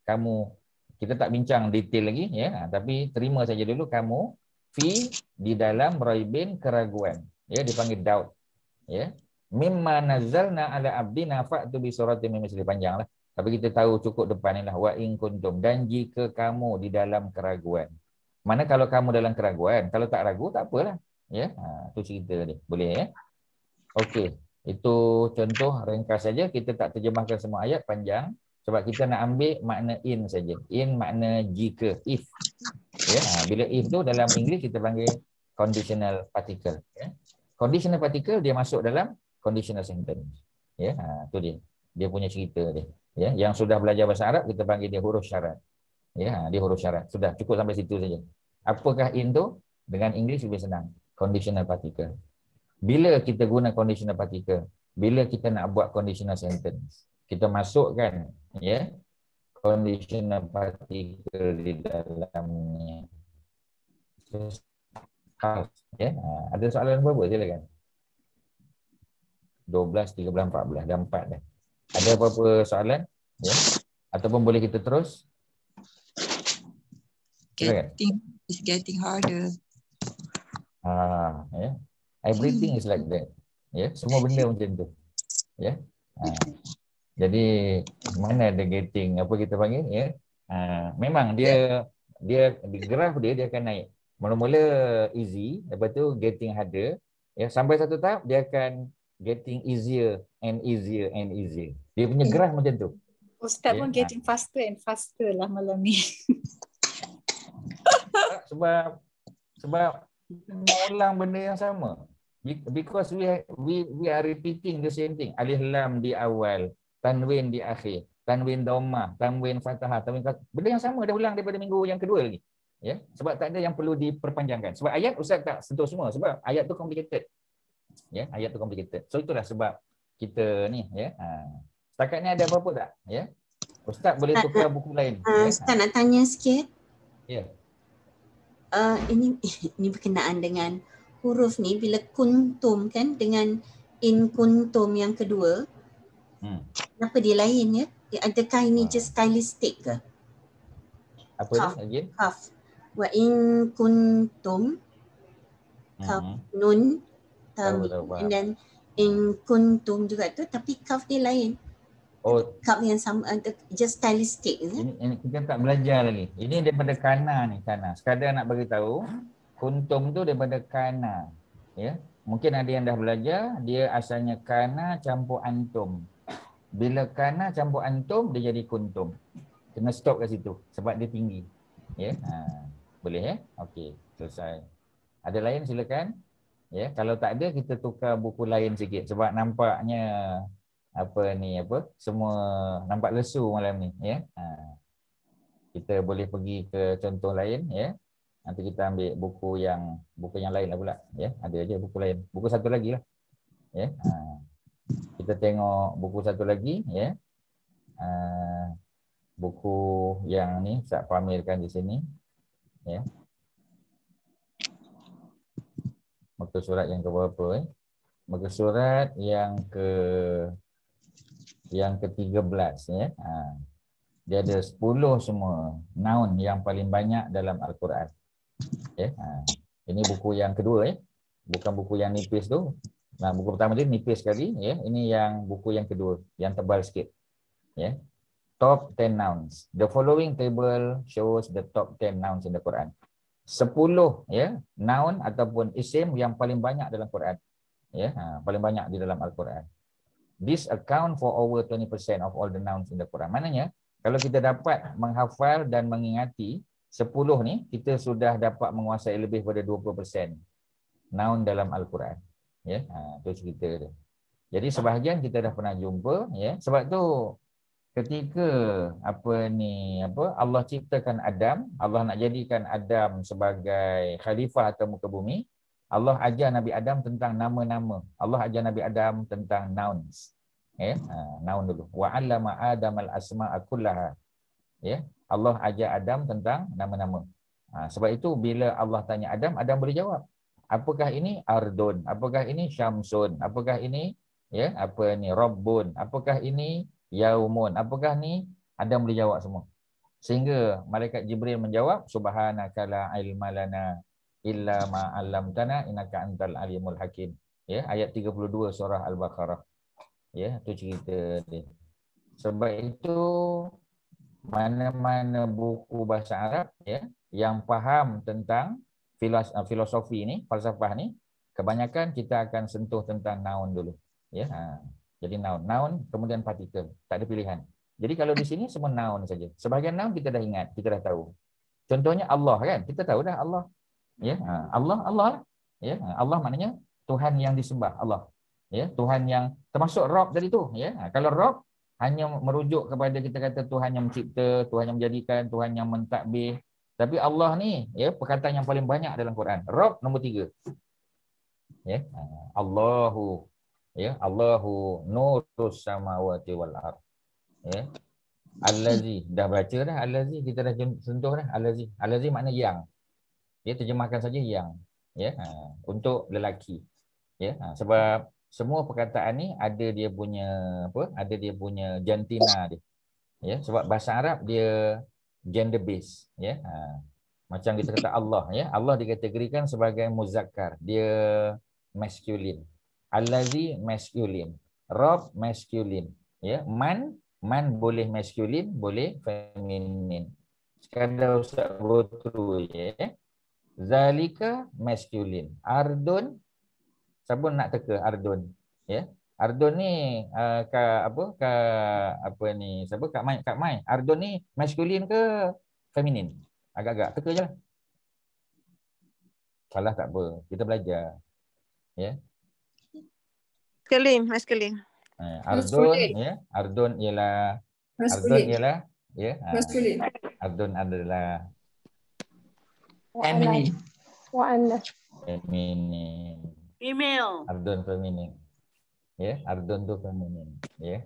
Kamu. Kita tak bincang detail lagi, ya. Tapi terima saja dulu kamu fi di dalam raibin keraguan. Ya, dipanggil doubt. Ya. Mimma nazzalna ala abdina fa'tu bi suratin min misli, panjanglah. Tapi kita tahu cukup depan ni lah. Wa in kuntum. Dan jika kamu di dalam keraguan. Mana kalau kamu dalam keraguan. Kalau tak ragu, tak apalah. Ya, tu cerita dia. Boleh ya? Okey. Itu contoh ringkas saja. Kita tak terjemahkan semua ayat panjang. Sebab kita nak ambil makna in saja. In makna jika. If. Ya, bila if tu dalam English kita panggil conditional particle. Ya. Conditional particle dia masuk dalam conditional sentence. Ya, tu dia. Dia punya cerita dia. Ya, yang sudah belajar bahasa Arab kita panggil dia huruf syarat. Ya, dia huruf syarat. Sudah cukup sampai situ saja. Apakah in tu? Dengan English lebih senang. Conditional particle. Bila kita guna conditional particle? Bila kita nak buat conditional sentence. Kita masukkan ya conditional particle di dalamnya. Ya, ada soalan berapa? Silakan. 12, 13, 14 dan 4 dah. Ada apa-apa soalan? Ya. Ataupun boleh kita terus? It's getting harder. Ya. Everything is like that. Ya, semua benda macam tu. Ya. Jadi mana ada getting apa kita panggil ya? Memang dia di graf dia akan naik. Mula-mula easy, lepas tu getting harder. Ya, sampai satu tahap dia akan getting easier and easier and easier. Dia punya graf macam tu. Ustaz pun getting faster and faster lah malam ni. Sebab mengulang benda yang sama. Because we are repeating the same thing. Alif lam di awal, tanwin di akhir, tanwin dhammah, tanwin fathah, tanwin benda yang sama dah ulang daripada minggu yang kedua lagi. Ya, sebab tak ada yang perlu diperpanjangkan. Sebab ayat Ustaz tak sentuh semua sebab ayat tu complicated. Ya, ayat tu complicated. So itulah sebab kita ni ya. Setakat ni ada apa-apa tak? Ya. Ustaz boleh tukar buku lain. Ustaz nak tanya sikit. Ya. Ini berkenaan dengan huruf ni bila kuntum kan dengan in kuntum yang kedua. Kenapa dia lain ya? Adakah ini just stylistic ke? Apa tu again? Kaf. Wa in kuntum kaf nun and then in kuntum juga tu tapi kaf dia lain. Kaf yang sama just stylistic is it? Ini kita tak belajar lagi. Ini daripada kana ni, kana. Sekadar nak bagi tahu kuntum tu daripada kana. Ya. Mungkin ada yang dah belajar, dia asalnya kana campur antum. Bila kana campur antum dia jadi kuntum. Kena stop kat situ sebab dia tinggi. Ya. Boleh ya? Okey, selesai. Ada lain silakan. Ya, kalau tak ada kita tukar buku lain sikit sebab nampaknya semua nampak lesu malam ni ya. Kita boleh pergi ke contoh lain ya. Nanti kita ambil buku yang lain lah pula ya. Ada aja buku lain. Buku satu lagi lah. Ya. Kita tengok buku satu lagi ya. Buku yang ni saya pamerkan di sini ya. Muka surat yang ke berapa Muka surat yang ke-13 ya. Dia ada 10 semua noun yang paling banyak dalam Al-Quran. Ya. Ini buku yang kedua ya. Bukan buku yang nipis tu. Nah, buku pertama dia nipis sekali ya. Ini yang buku yang kedua yang tebal sikit. Ya. Top 10 nouns. The following table shows the top 10 nouns in the Quran. 10 ya noun ataupun isim yang paling banyak dalam Quran. Ya, paling banyak di dalam Al-Quran. This account for over 20% of all the nouns in the Quran. Maknanya kalau kita dapat menghafal dan mengingati 10 ni, kita sudah dapat menguasai lebih pada 20% noun dalam Al-Quran. Ya, itu cerita dia. Jadi sebahagian kita dah pernah jumpa ya. Sebab tu ketika Allah ciptakan Adam, Allah nak jadikan Adam sebagai khalifah atas muka bumi, Allah ajar Nabi Adam tentang nama-nama. Allah ajar Nabi Adam tentang nouns. Ya, noun dulu. Wa 'allama Adamal asma'a kullaha. Ya, Allah ajar Adam tentang nama-nama. Sebab itu bila Allah tanya Adam, Adam boleh jawab. Apakah ini ardun? Apakah ini syamsun? Apakah ini rabbun? Apakah ini yaumun? Apakah ni? Adam boleh jawab semua. Sehingga malaikat Jibril menjawab, subhanaka la ilma lana illa ma 'allamtana innaka antal alimul hakim. Ya, ayat 32 surah Al-Baqarah. Ya, tu cerita dia. Sebab itu mana-mana buku bahasa Arab ya yang faham tentang filosofi ni, falsafah ni, kebanyakan kita akan sentuh tentang noun dulu. Ya. Jadi noun kemudian partikel, tak ada pilihan. Jadi kalau di sini semua noun saja. Sebahagian noun kita dah ingat, kita dah tahu. Contohnya Allah kan, kita tahu dah Allah. Ya, Allah lah. Ya, Allah maknanya Tuhan yang disembah, Allah. Ya, Tuhan yang termasuk Rabb tadi tu, ya. Kalau Rabb hanya merujuk kepada kita kata Tuhan yang mencipta, Tuhan yang menjadikan, Tuhan yang mentadbir. Tapi Allah ni, ya, perkataan yang paling banyak dalam Quran. Rabb nombor 3. Ya, Allahu, ya, Allahu nurus samawati wal ardh. Ya. Allazi, dah baca dah allazi, kita dah sentuh dah allazi. Allazi makna yang. Dia terjemahkan saja yang, ya, untuk lelaki. Ya, sebab semua perkataan ni ada dia punya apa? Ada dia punya jantina dia. Ya, sebab bahasa Arab dia gender based, ya. Macam kita kata Allah, ya. Allah dikategorikan sebagai muzakkar. Dia masculine. Allazi masculine. Rabb masculine. Ya, man boleh masculine, boleh feminine. Sekadar Ustaz Botru, ya. Zalika masculine. Ardun, siapa nak teka Ardun? Ya. Ardun ni apa ni? Siapa Kak Mai? Ardun ni masculine ke feminin? Agak-agak teka je lah. Salah tak apa. Kita belajar. Ya. Masculine. Ardun, ya. Ardun ialah ya. Ardun adalah Feminin. Feminin. Female. Ardun feminin. Ya, Ardun tu feminin. Ya.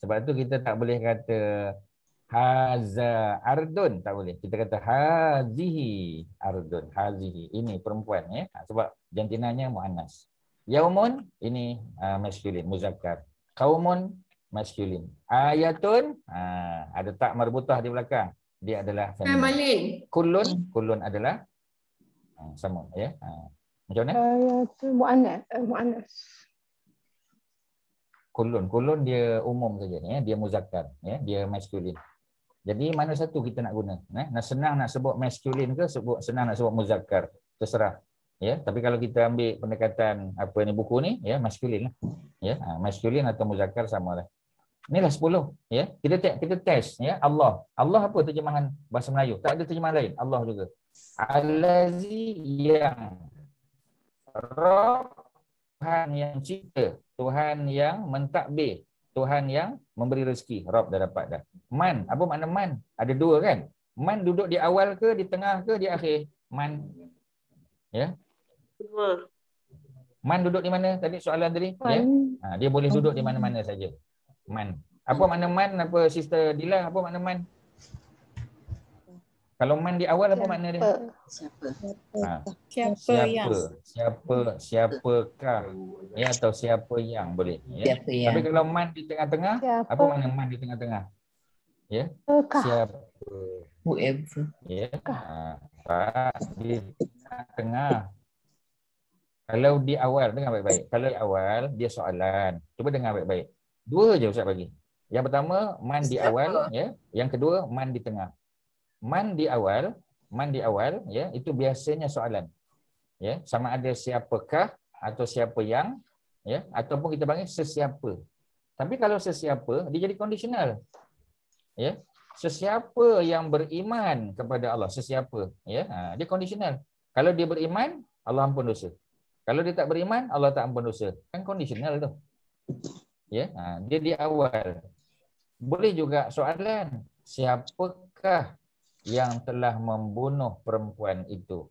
Sebab tu kita tak boleh kata haza Ardun, tak boleh. Kita kata hazihi Ardun, hazihi. Ini perempuan, ya. Sebab jantinanya muannas. Yaumun ini maskulin, muzakkar. Qaumun maskulin. Ayatun ada tak marbutah di belakang. Dia adalah feminin. Kullun adalah sama, ya. Macam mana? Ayatun muannas. Kullun dia umum saja, ya. Dia muzakkar, ya. Dia maskulin. Jadi mana satu kita nak guna? Nak senang nak sebut maskulin ke senang nak sebut muzakkar? Terserah. Ya, tapi kalau kita ambil pendekatan apa ni buku ni, ya, maskulin lah. Ya, maskulin atau muzakkar samalah. Inilah 10, ya. Kita test, ya. Allah apa terjemahan bahasa Melayu? Tak ada terjemahan lain. Allah juga. Allazi yang Rabb, Tuhan yang cipta, Tuhan yang mentadbir, Tuhan yang memberi rezeki. Rabb dah dapat dah. Man, apa makna man? Ada 2 kan? Man duduk di awal ke, di tengah ke, di akhir? Man. Ya. Man duduk di mana tadi soalan tadi? Ya. Dia boleh duduk di mana-mana saja. Man. Apa makna man? Apa Sister Dila? Apa makna man? Kalau man di awal apa makna dia? Siapakah? Ya, atau siapa yang boleh. Ya. Tapi kalau man di tengah-tengah, apa makna man di tengah-tengah? Ya. Siapa? Whoever. Ya. Di tengah. Kalau di awal, dengar baik-baik. Kalau di awal, dia soalan. Cuba dengar baik-baik. 2 je Ustaz bagi. Yang pertama, man di awal. Ya. Yang kedua, man di tengah. Man di awal, ya, itu biasanya soalan. Ya. Sama ada siapakah atau siapa yang, ya, ataupun kita panggil sesiapa. Tapi kalau sesiapa, dia jadi kondisional. Ya. Sesiapa yang beriman kepada Allah, sesiapa. Ya. Dia kondisional. Kalau dia beriman, Allah ampun dosa. Kalau dia tak beriman, Allah tak ampun dosa. Kan kondisional tu. Ya, dia di awal. Boleh juga soalan, siapakah yang telah membunuh perempuan itu?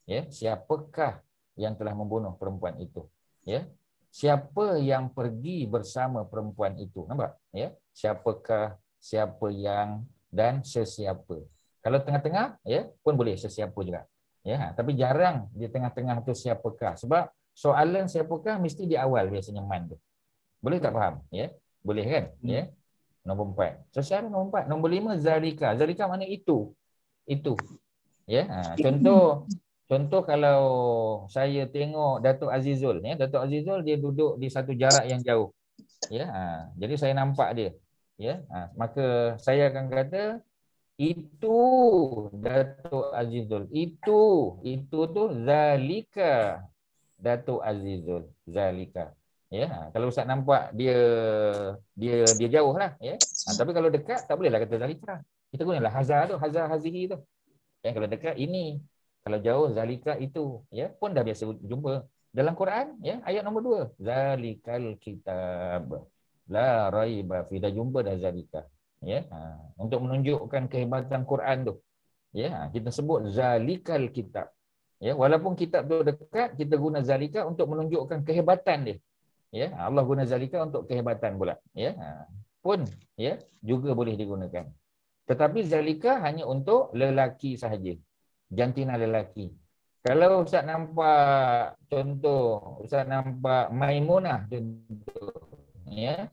Ya, siapakah yang telah membunuh perempuan itu? Ya. Siapa yang pergi bersama perempuan itu? Nampak? Ya. Siapakah, siapa yang, dan sesiapa. Kalau tengah-tengah, ya, pun boleh sesiapa juga. Ya, tapi jarang di tengah-tengah tu siapakah. Sebab soalan siapakah mesti di awal biasanya man tu. Boleh tak faham? Ya, boleh kan? Ya. Nombor 4. Sosial nombor 4. Nombor 5 zalika. Zalika makna itu. Itu. Ya, contoh kalau saya tengok Datuk Azizul, ya, Datuk Azizul dia duduk di satu jarak yang jauh. Ya, jadi saya nampak dia. Ya, maka saya akan kata itu Datuk Azizul. Itu tu zalika Datuk Azizul. Zalika. Ya, kalau Ustaz nampak dia jauh lah. Ya. Tapi kalau dekat tak bolehlah kata zalika. Kita gunalah hazar tu, hazar hazihi tu. Ya, kalau dekat ini, kalau jauh zalika itu. Ya, pun dah biasa jumpa dalam Quran. Ya, ayat nombor 2. Zalikal kitab. La raiba fi, dah jumpa dah zalika. Ya, untuk menunjukkan kehebatan Quran tu. Ya, kita sebut zalikal kitab. Ya, walaupun kitab tu dekat, kita guna zalika untuk menunjukkan kehebatan dia. Ya, Allah guna zalika untuk kehebatan pula. Ya, pun ya juga boleh digunakan. Tetapi zalika hanya untuk lelaki sahaja. Jantina lelaki. Kalau Ustaz nampak contoh, Ustaz nampak Maimunah contoh. Ya,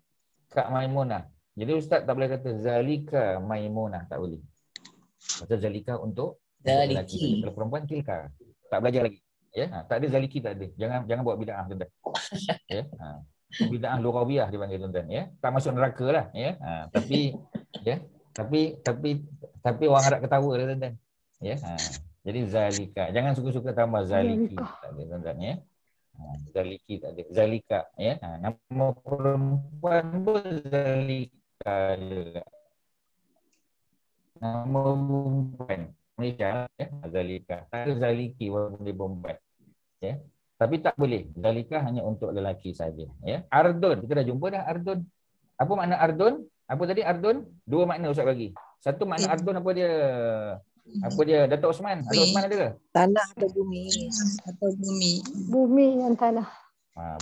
Kak Maimunah. Jadi Ustaz tak boleh kata zalika Maimunah, tak boleh. Kata zalika untuk lelaki. Kalau perempuan tilka. Tak belajar lagi. Ya, tak ada zaliki, tak ada. Jangan buat bid'ah tuan-tuan. Ya, bid'ah lughawiyah dipanggil tuan-tuan, ya. Tak masuk neraka lah, ya. Tapi ya, tapi orang Arab ketawa lah tuan-tuan. Ya, jadi zalika. Jangan suka-suka tambah zaliki. Tak ada tuan-tuan, ya. Zaliki tak ada. Zalika, ya. Nama perempuan pun zalika juga. Nama perempuan Malaysia, ya. Zalika. Tak ada zaliki walaupun dia perempuan. Ya. Tapi tak boleh. Zalika hanya untuk lelaki saja. Ya. Ardun. Kita dah jumpa dah Ardun. Apa makna Ardun? Apa tadi Ardun? 2 makna Ustaz bagi. Satu makna Ardun apa dia? Apa dia? Datuk Osman. Datuk Osman ada ke? Tanah atau bumi. Atau bumi. Bumi dan tanah.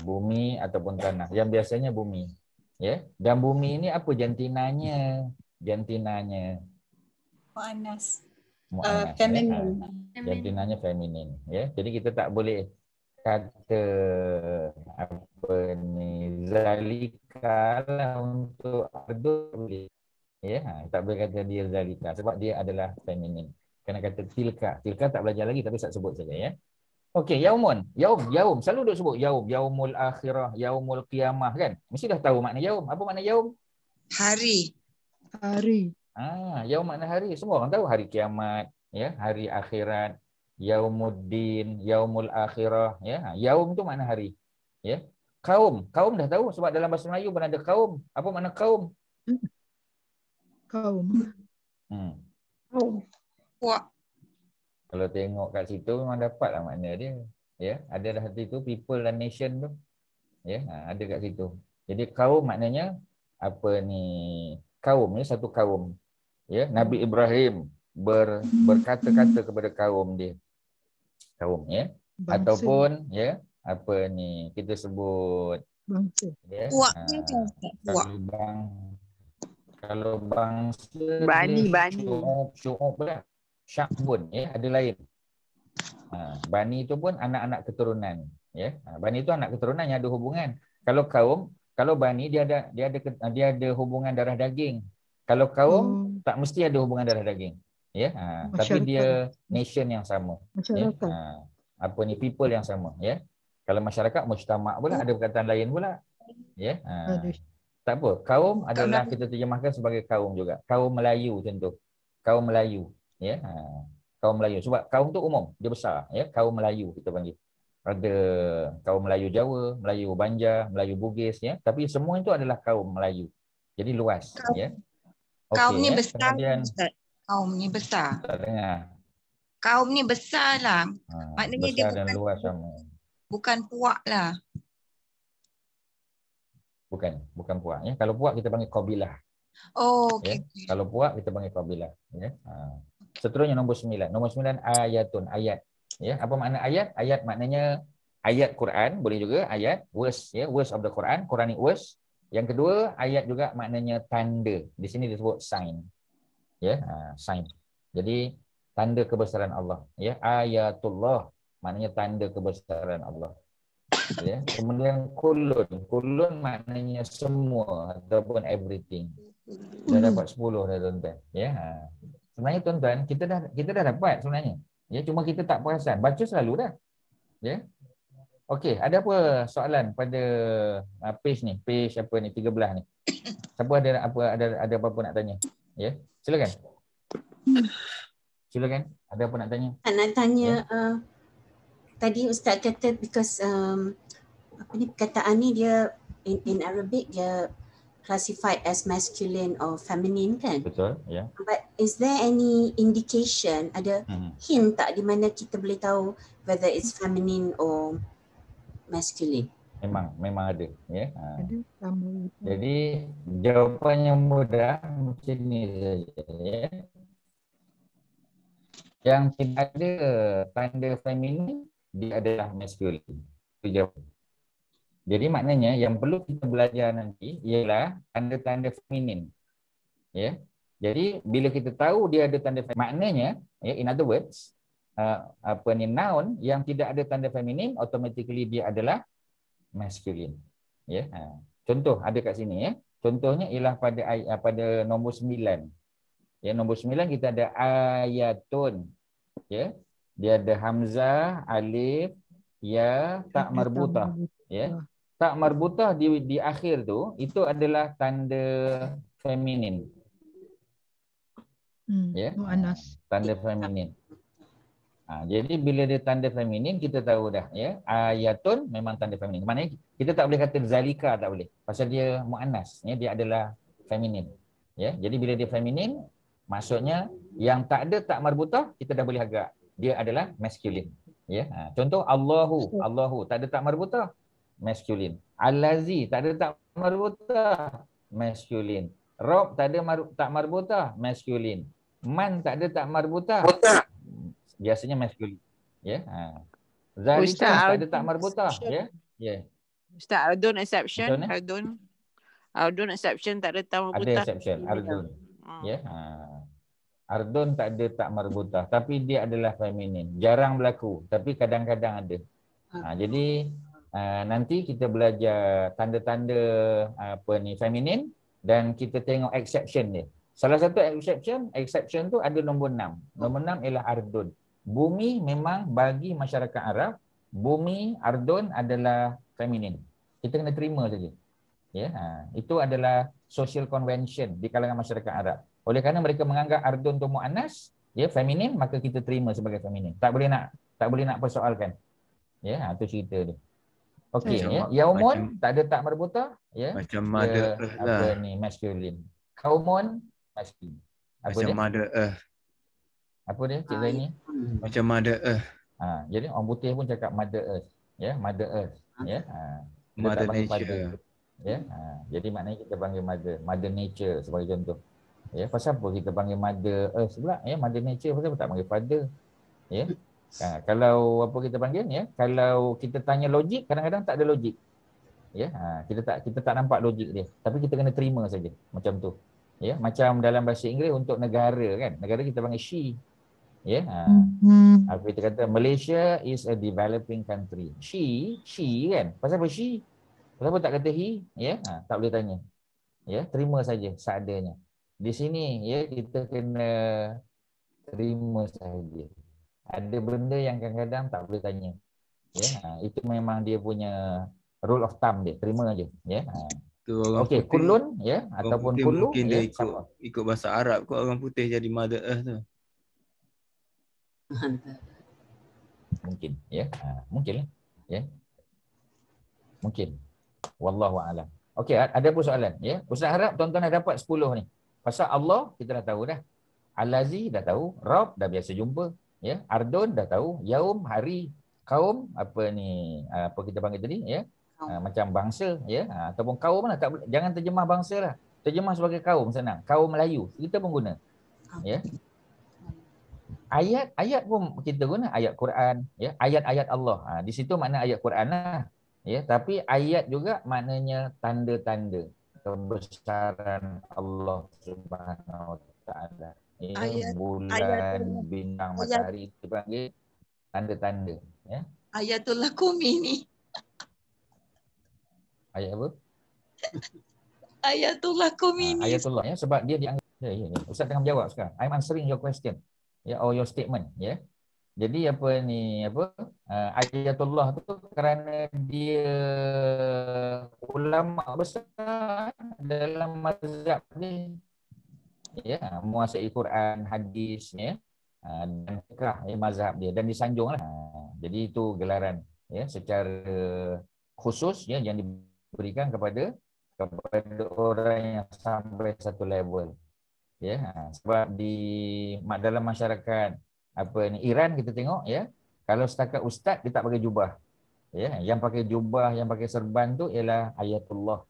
Bumi ataupun tanah. Yang biasanya bumi. Ya. Dan bumi ini apa jantinanya? Jantinanya. Muannas. Feminin. Jantinanya feminin. Ya. Jadi kita tak boleh kata apa ni zalika lah untuk Ardun. Ya, tak boleh kata dia zalika sebab dia adalah feminin. Kena kata tilka. Tilka tak belajar lagi tapi tak sebut saja, ya. Okey, yaumun. Yaum. Selalu duk sebut yaum. Yaumul akhirah, yaumul qiyamah kan? Mesti dah tahu makna yaum. Apa makna yaum? Hari. Yaum makna hari. Semua orang tahu hari kiamat, ya, hari akhirat, yaumuddin, yaumul akhirah, ya. Yaum tu makna hari, ya. Kaum dah tahu sebab dalam bahasa Melayu pun ada kaum. Apa makna kaum? Kaum. Puak. Kalau tengok kat situ memang dapatlah makna dia, ya. Ada dah situ people dan nation tu, ya. Ada kat situ. Jadi kaum maknanya apa ni? Kaum ni satu kaum. Ya, Nabi Ibrahim berkata-kata kepada kaum dia. Kaum, ya. Bangsa. Ataupun ya, apa ni kita sebut bangsa. Ya. Puak. Kalau bangsa Bani. Syu'ub pula. Sya'bun, ya, ada lain. Bani itu pun anak-anak keturunan, ya. Bani itu anak keturunan yang ada hubungan. Kalau kaum, kalau bani dia ada hubungan darah daging. Kalau kaum tak mesti ada hubungan darah daging, ya. Tapi dia nation yang sama. Ya. Apa ni people yang sama, ya. Kalau masyarakat mujtama' pula ada perkataan lain pula, ya. Tak apa, kaum adalah kita terjemahkan sebagai kaum juga. Kaum Melayu contoh. Kaum Melayu, ya. Kaum Melayu sebab kaum tu umum, dia besar, ya. Kaum Melayu kita panggil. Ada kaum Melayu Jawa, Melayu Banjar, Melayu Bugis, ya. Tapi semua itu adalah kaum Melayu. Jadi luas, ya. Kaum ni ya. besar. Kemudian, kaum ni besar. tak dengar. Kaum ni besar lah. Maknanya Besar dia dan bukan, luas sama. bukan puak lah. Bukan puak, ya. Kalau puak kita panggil qabilah. Oh, Ya. okey. Kalau puak kita panggil qabilah, ya. Seterusnya nombor 9. Nombor 9 ayatun, ayat. Ya, apa makna ayat? Ayat maknanya ayat Quran, boleh juga ayat, verse, ya, verse of the Quran, Quranic verse. Yang kedua, ayat juga maknanya tanda. Di sini disebut sign. Ya, sign. Jadi tanda kebesaran Allah, ya. Ayatullah maknanya tanda kebesaran Allah. Ya. Kemudian kulun maknanya semua ataupun everything. Dah dapat 10 dah tuan-tuan, ya. Sebenarnya tuan-tuan, kita dah dapat sebenarnya. Ya, cuma kita tak perasan. Baca selalu dah. Ya. Okey, ada apa soalan pada page ni? Page apa ni 13 ni. Siapa ada apa-apa nak tanya? Ya. Silakan. Silakan. Ada apa nak tanya? Nak tanya tadi Ustaz kata because apa ni perkataan ni dia in Arabic dia classified as masculine or feminine kan? Betul, ya. Yeah. But is there any indication, ada hint tak di mana kita boleh tahu whether it's feminine or masculine? Memang ada, ya. Jadi jawapannya mudah macam ni saja, ya. Yang tidak ada tanda feminin dia adalah masculine. Itu jawapan. Jadi maknanya yang perlu kita belajar nanti ialah tanda-tanda feminin. Ya. Jadi bila kita tahu dia ada tanda feminin, maknanya ya, in other words, noun yang tidak ada tanda feminin automatically dia adalah masculine. Ya. Contoh ada kat sini ya. Contohnya ialah pada nombor 9. Ya, nombor 9 kita ada ayatun. Ya. Dia ada hamzah, alif, ya, tak marbutah. Ya. Tak marbutah di akhir tu itu adalah tanda feminin. Ya. Tanda feminin. Jadi bila dia tanda feminin kita tahu dah ya. Ayatun memang tanda feminin. Maknanya kita tak boleh kata zalika, tak boleh. Pasal dia muannas, ya, dia adalah feminin. Ya. Jadi bila dia feminin maksudnya yang tak ada tak marbutah kita dah boleh agak dia adalah masculine. Ya. Contoh Allahu tak ada tak marbutah, masculine. Allazi tak ada tak marbutah, masculine. Rob tak ada tak marbutah, masculine. Man tak ada tak marbutah, biasanya masculine. Ya. Zalika tak ada tak marbutah, ya. Ya. Ustaz, Ardun exception, Ardun exception tak ada tak marbutah. Ada exception, Ardun. Ya. Ardun tak ada tak marbutah tapi dia adalah feminin. Jarang berlaku tapi kadang-kadang ada. Jadi nanti kita belajar tanda-tanda feminin dan kita tengok exception dia. Salah satu exception tu ada nombor 6. Nombor 6 ialah Ardun. Bumi memang bagi masyarakat Arab, bumi Ardun adalah feminin. Kita kena terima saja. Ya, itu adalah social convention di kalangan masyarakat Arab. Oleh kerana mereka menganggap Ardun tu muannas, ya, feminin, maka kita terima sebagai feminin. Tak boleh nak persoalkan. Ya, itu cerita dia. Okey, ya. Yaumun tak ada tak marbutah, ya. Macam mother apa ni masculine. Kaumun masculine. Macam mother Apa dia Cik Zaini? Macam mother jadi orang putih pun cakap mother earth, ya, mother earth, ya. Mother nature. Ya. Jadi maknanya kita panggil mother nature sebagai contoh. Ya, pasal apa kita panggil mother earth pula, ya, mother nature, pasal apa tak panggil father? Ya. Kalau apa kita panggil, ya, kalau kita tanya logik, kadang-kadang tak ada logik. Ya, kita tak nampak logik dia, tapi kita kena terima saja macam tu. Ya, macam dalam bahasa Inggeris untuk negara kan, negara kita panggil she. Ya. Apa kita kata Malaysia is a developing country. She kan. Pasal apa she? Pasal apa tak kata he? Ya, tak boleh tanya. Ya, terima saja seadanya. Di sini ya kita kena terima saja. Ada benda yang kadang-kadang tak boleh tanya. Ya, itu memang dia punya rule of thumb dia. Terima aja, ya. Okey, kulun ya ataupun kullu mungkin ya, dia ikut bahasa Arab kot orang putih jadi mother earth tu. Mungkin ya. Mungkin ya. Mungkin. Wallahu a'lam. Okey, ada persoalan ya. Ustaz harap tuan-tuan dah dapat 10 ni. Pasal Allah kita dah tahu dah. Allazi dah tahu, Rabb dah biasa jumpa, ya. Ardun dah tahu, yaum hari, kaum apa ni apa kita panggil tadi ya. Macam bangsa ya, ataupun kaum lah, tak jangan terjemah bangsa lah. Terjemah sebagai kaum senang. Kaum Melayu kita pun guna. Ya. Ayat pun kita guna ayat Quran ya, ayat-ayat Allah. Di situ makna ayat Quran lah. Ya, tapi ayat juga maknanya tanda-tanda kebesaran Allah Subhanahu Wa Taala. Bulan, bintang, matahari itu panggil tanda-tanda. Ya. Ayatullah Qumi ni. Ayat apa? Ayatullah Qumi ni. Ayatullah ya, sebab dia dianggap. Ya. Ustaz tengah menjawab sekarang. I'm answering your question. Ya, or your statement. Ya. Jadi apa ni apa? ayatullah tu kerana dia ulama besar dalam mazhab ni, ya, menguasai Quran, hadis, ya, dan fiqh, mazhab dia, dan disanjunglah. Jadi itu gelaran, ya, secara khusus, ya, yang diberikan kepada orang yang sampai satu level, ya. Sebab di dalam masyarakat Iran kita tengok, ya, kalau setakat ustaz dia tak pakai jubah, ya. Yang pakai jubah, yang pakai serban tu ialah ayatullah,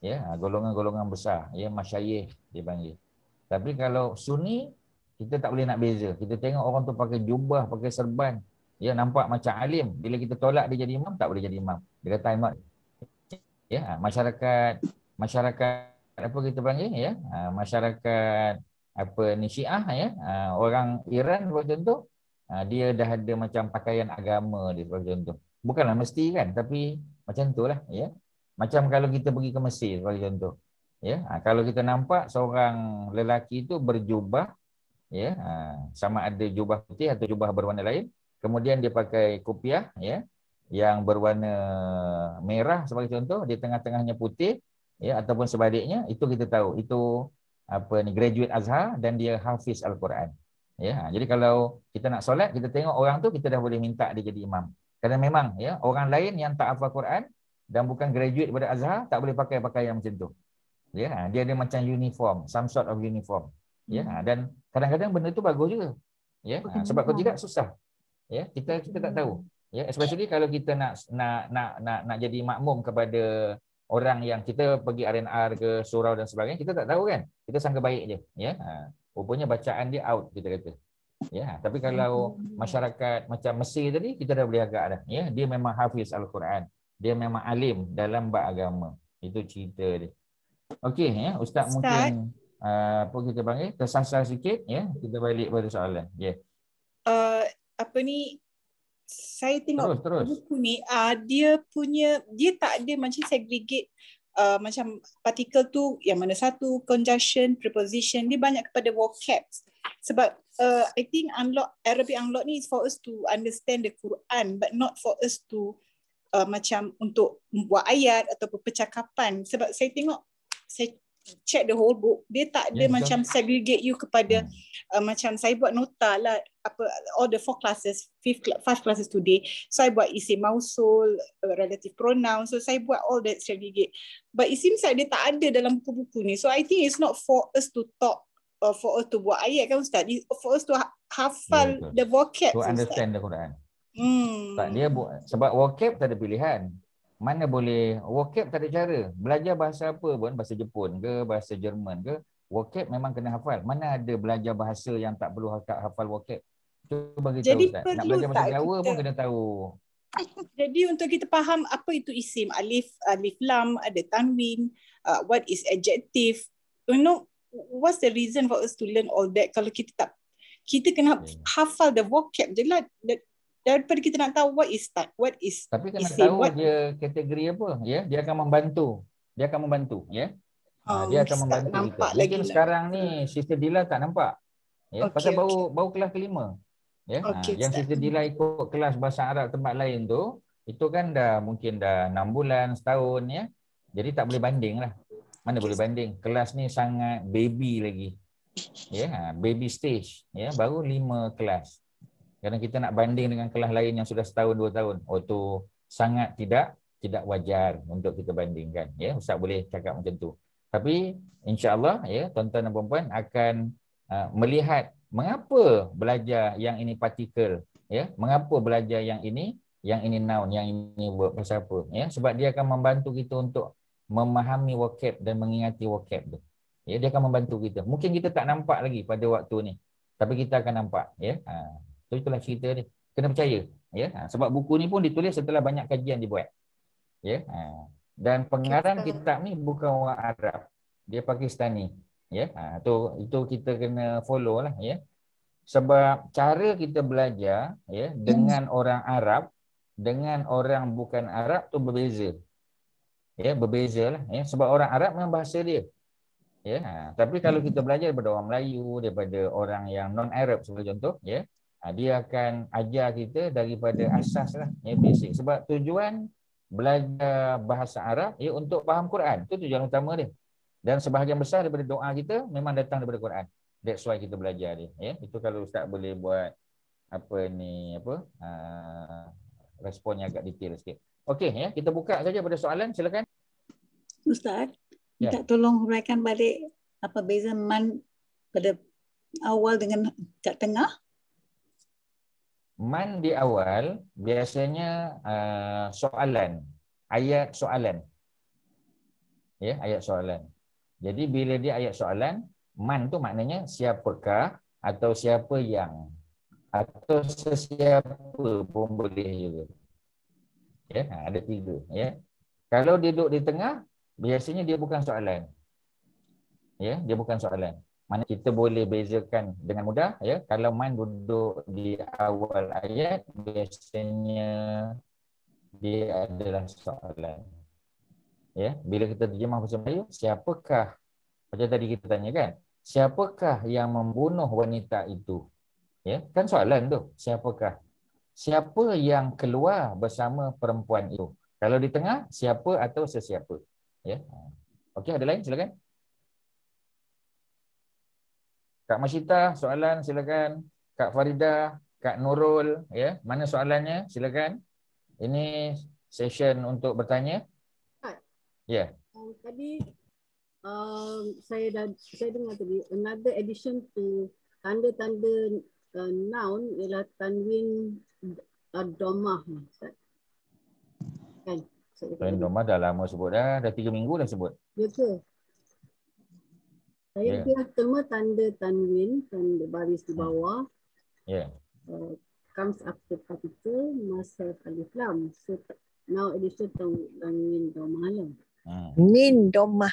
ya, golongan-golongan besar, ya, masyayikh dipanggil. Tapi kalau sunni, kita tak boleh nak beza. Kita tengok orang tu pakai jubah, pakai serban, ya, nampak macam alim. Bila kita tolak dia jadi imam, tak boleh jadi imam. Dia kata imam. Ya, masyarakat apa kita panggil, ya, masyarakat Syiah, ya, orang Iran sebagai contoh, dia dah ada macam pakaian agama dia sebagai contoh. Bukanlah mesti kan, tapi macam itulah, ya. Macam kalau kita pergi ke Mesir sebagai contoh, ya, kalau kita nampak seorang lelaki itu berjubah, ya, sama ada jubah putih atau jubah berwarna lain, kemudian dia pakai kopiah, ya, yang berwarna merah sebagai contoh, di tengah-tengahnya putih, ya, ataupun sebaliknya, itu kita tahu itu graduate Azhar dan dia hafiz Al-Quran, ya. Jadi kalau kita nak solat, kita tengok orang tu, kita dah boleh minta dia jadi imam. Kerana memang, ya, orang lain yang tak hafal Quran dan bukan graduate pada Azhar tak boleh pakai pakaian macam tu. Ya, dia ada macam uniform, some sort of uniform. Ya, dan kadang-kadang benda tu bagus juga. Ya, sebab kalau tidak susah. Ya, kita tak tahu. Ya, especially kalau kita nak jadi makmum kepada orang yang kita pergi R&R ke surau dan sebagainya, kita tak tahu kan. Kita sangka baik je, ya. Rupanya bacaan dia out, kita kata. Ya, tapi kalau masyarakat macam Mesir tadi, kita dah boleh agak dah. Ya, dia memang hafiz Al-Quran. Dia memang alim dalam bab agama. Itu cerita dia. Okey, ya, Ustaz mungkin apa kita panggil tersasar sikit, ya. Kita balik pada soalan. Ya. Saya tengok terus. buku ni, dia tak ada macam segregate macam partikel tu yang mana satu, conjunction, preposition, dia banyak kepada vocabs. Sebab I think Arabic Unlock ni is for us to understand the Quran, but not for us to macam untuk membuat ayat ataupun percakapan. Sebab saya tengok, saya check the whole book, dia tak ada macam segregate you kepada macam saya buat nota lah, all the 4 classes, 5 classes today. So I buat isim mausul, relative pronoun, so saya buat all that segregate. But it seems like dia tak ada dalam buku-buku ni. So I think it's not for us to talk, for us to buat ayat kan Ustaz, for us to hafal the vocab, to understand the Quran. Tak, dia sebab vocab tak ada pilihan. Mana boleh, vocab tak ada cara. Belajar bahasa apa pun, bahasa Jepun ke, bahasa Jerman ke, vocab memang kena hafal. Mana ada belajar bahasa yang tak perlu hafal vocab. Cuba kita tahu Ustaz. Nak belajar bahasa Jawa pun kena tahu. Jadi untuk kita faham apa itu isim, alif lam, ada tanwin, what is adjective, you know, what's the reason for us to learn all that kalau kita kena hafal the vocab je lah. Daripada kita nak tahu what is tapi kena tahu dia kategori apa, ya. Dia akan membantu, ya. Dia akan membantu kita. Mungkin sekarang ni Sister Dila tak nampak, ya, pasal baru kelas kelima, ya. Yang Sister Dila ikut kelas bahasa Arab tempat lain tu, itu kan mungkin dah 6 bulan, setahun, ya. Jadi tak boleh banding lah. Mana boleh banding, kelas ni sangat baby lagi, ya, baby stage, ya, baru 5 kelas. Kerana kita nak banding dengan kelas lain yang sudah setahun 2 tahun. Oh, tu sangat tidak wajar untuk kita bandingkan. Ya, Ustaz boleh cakap macam tu. Tapi insya-Allah, ya, tuan-tuan dan puan-puan akan melihat mengapa belajar yang ini partikel, ya, mengapa belajar yang ini noun, yang ini verb, pasal apa, ya, sebab dia akan membantu kita untuk memahami vocab dan mengingati vocab tu. Ya, dia akan membantu kita. Mungkin kita tak nampak lagi pada waktu ni, tapi kita akan nampak, ya. So, itulah cerita dia. Kena percaya, ya. Sebab buku ni pun ditulis setelah banyak kajian dibuat, ya. Dan pengarang kitab ni bukan orang Arab, dia Pakistani, ya. Itu kita kena follow lah, ya. Sebab cara kita belajar, ya, dengan orang Arab dengan orang bukan Arab tu berbeza, ya, berbeza lah, ya. Sebab orang Arab memang bahasa dia, ya. Tapi kalau kita belajar daripada orang Melayu, daripada orang yang non Arab sebagai contoh, ya, Dia akan ajar kita daripada asas lah, ya, basic. Sebab tujuan belajar bahasa Arab ya untuk faham Quran. Itu tujuan utama dia. Dan sebahagian besar daripada doa kita memang datang daripada Quran. That's why kita belajar dia. Ya, itu kalau Ustaz boleh buat responnya agak detail sikit. Okey, ya, kita buka saja pada soalan, silakan. Ustaz, minta tolong huraikan balik apa beza man pada awal dengan kat tengah. Man di awal biasanya soalan, ayat soalan. Ya, ayat soalan. Jadi bila dia ayat soalan, man tu maknanya siapakah atau siapa yang atau sesiapa pun boleh juga. Ya, ada 3 ya. Kalau dia duduk di tengah, biasanya dia bukan soalan. Ya, dia bukan soalan. Mana kita boleh bezakan dengan mudah ya. Kalau man duduk di awal ayat, biasanya dia adalah soalan. Ya, bila kita terjemah bahasa Melayu, siapakah, macam tadi kita tanya kan, siapakah yang membunuh wanita itu? Ya, kan soalan tu, siapakah? Siapa yang keluar bersama perempuan itu? Kalau di tengah, siapa atau sesiapa? Ya. Okey, ada lain silakan. Kak Masyita, soalan silakan. Kak Farida, Kak Nurul, ya. Mana soalannya? Silakan. Ini session untuk bertanya. Ya. Tadi saya dengar tadi another addition to tanda-tanda noun ialah tanwin domah. Kan? Tanwin domah dah lama sebut dah 3 minggu dah sebut. Ya ke? Saya kira terma tanda tanwin, tanda baris di bawah. Yeah. Comes after particle masa alif lam. So now addition tanwin domah lah. Min domah.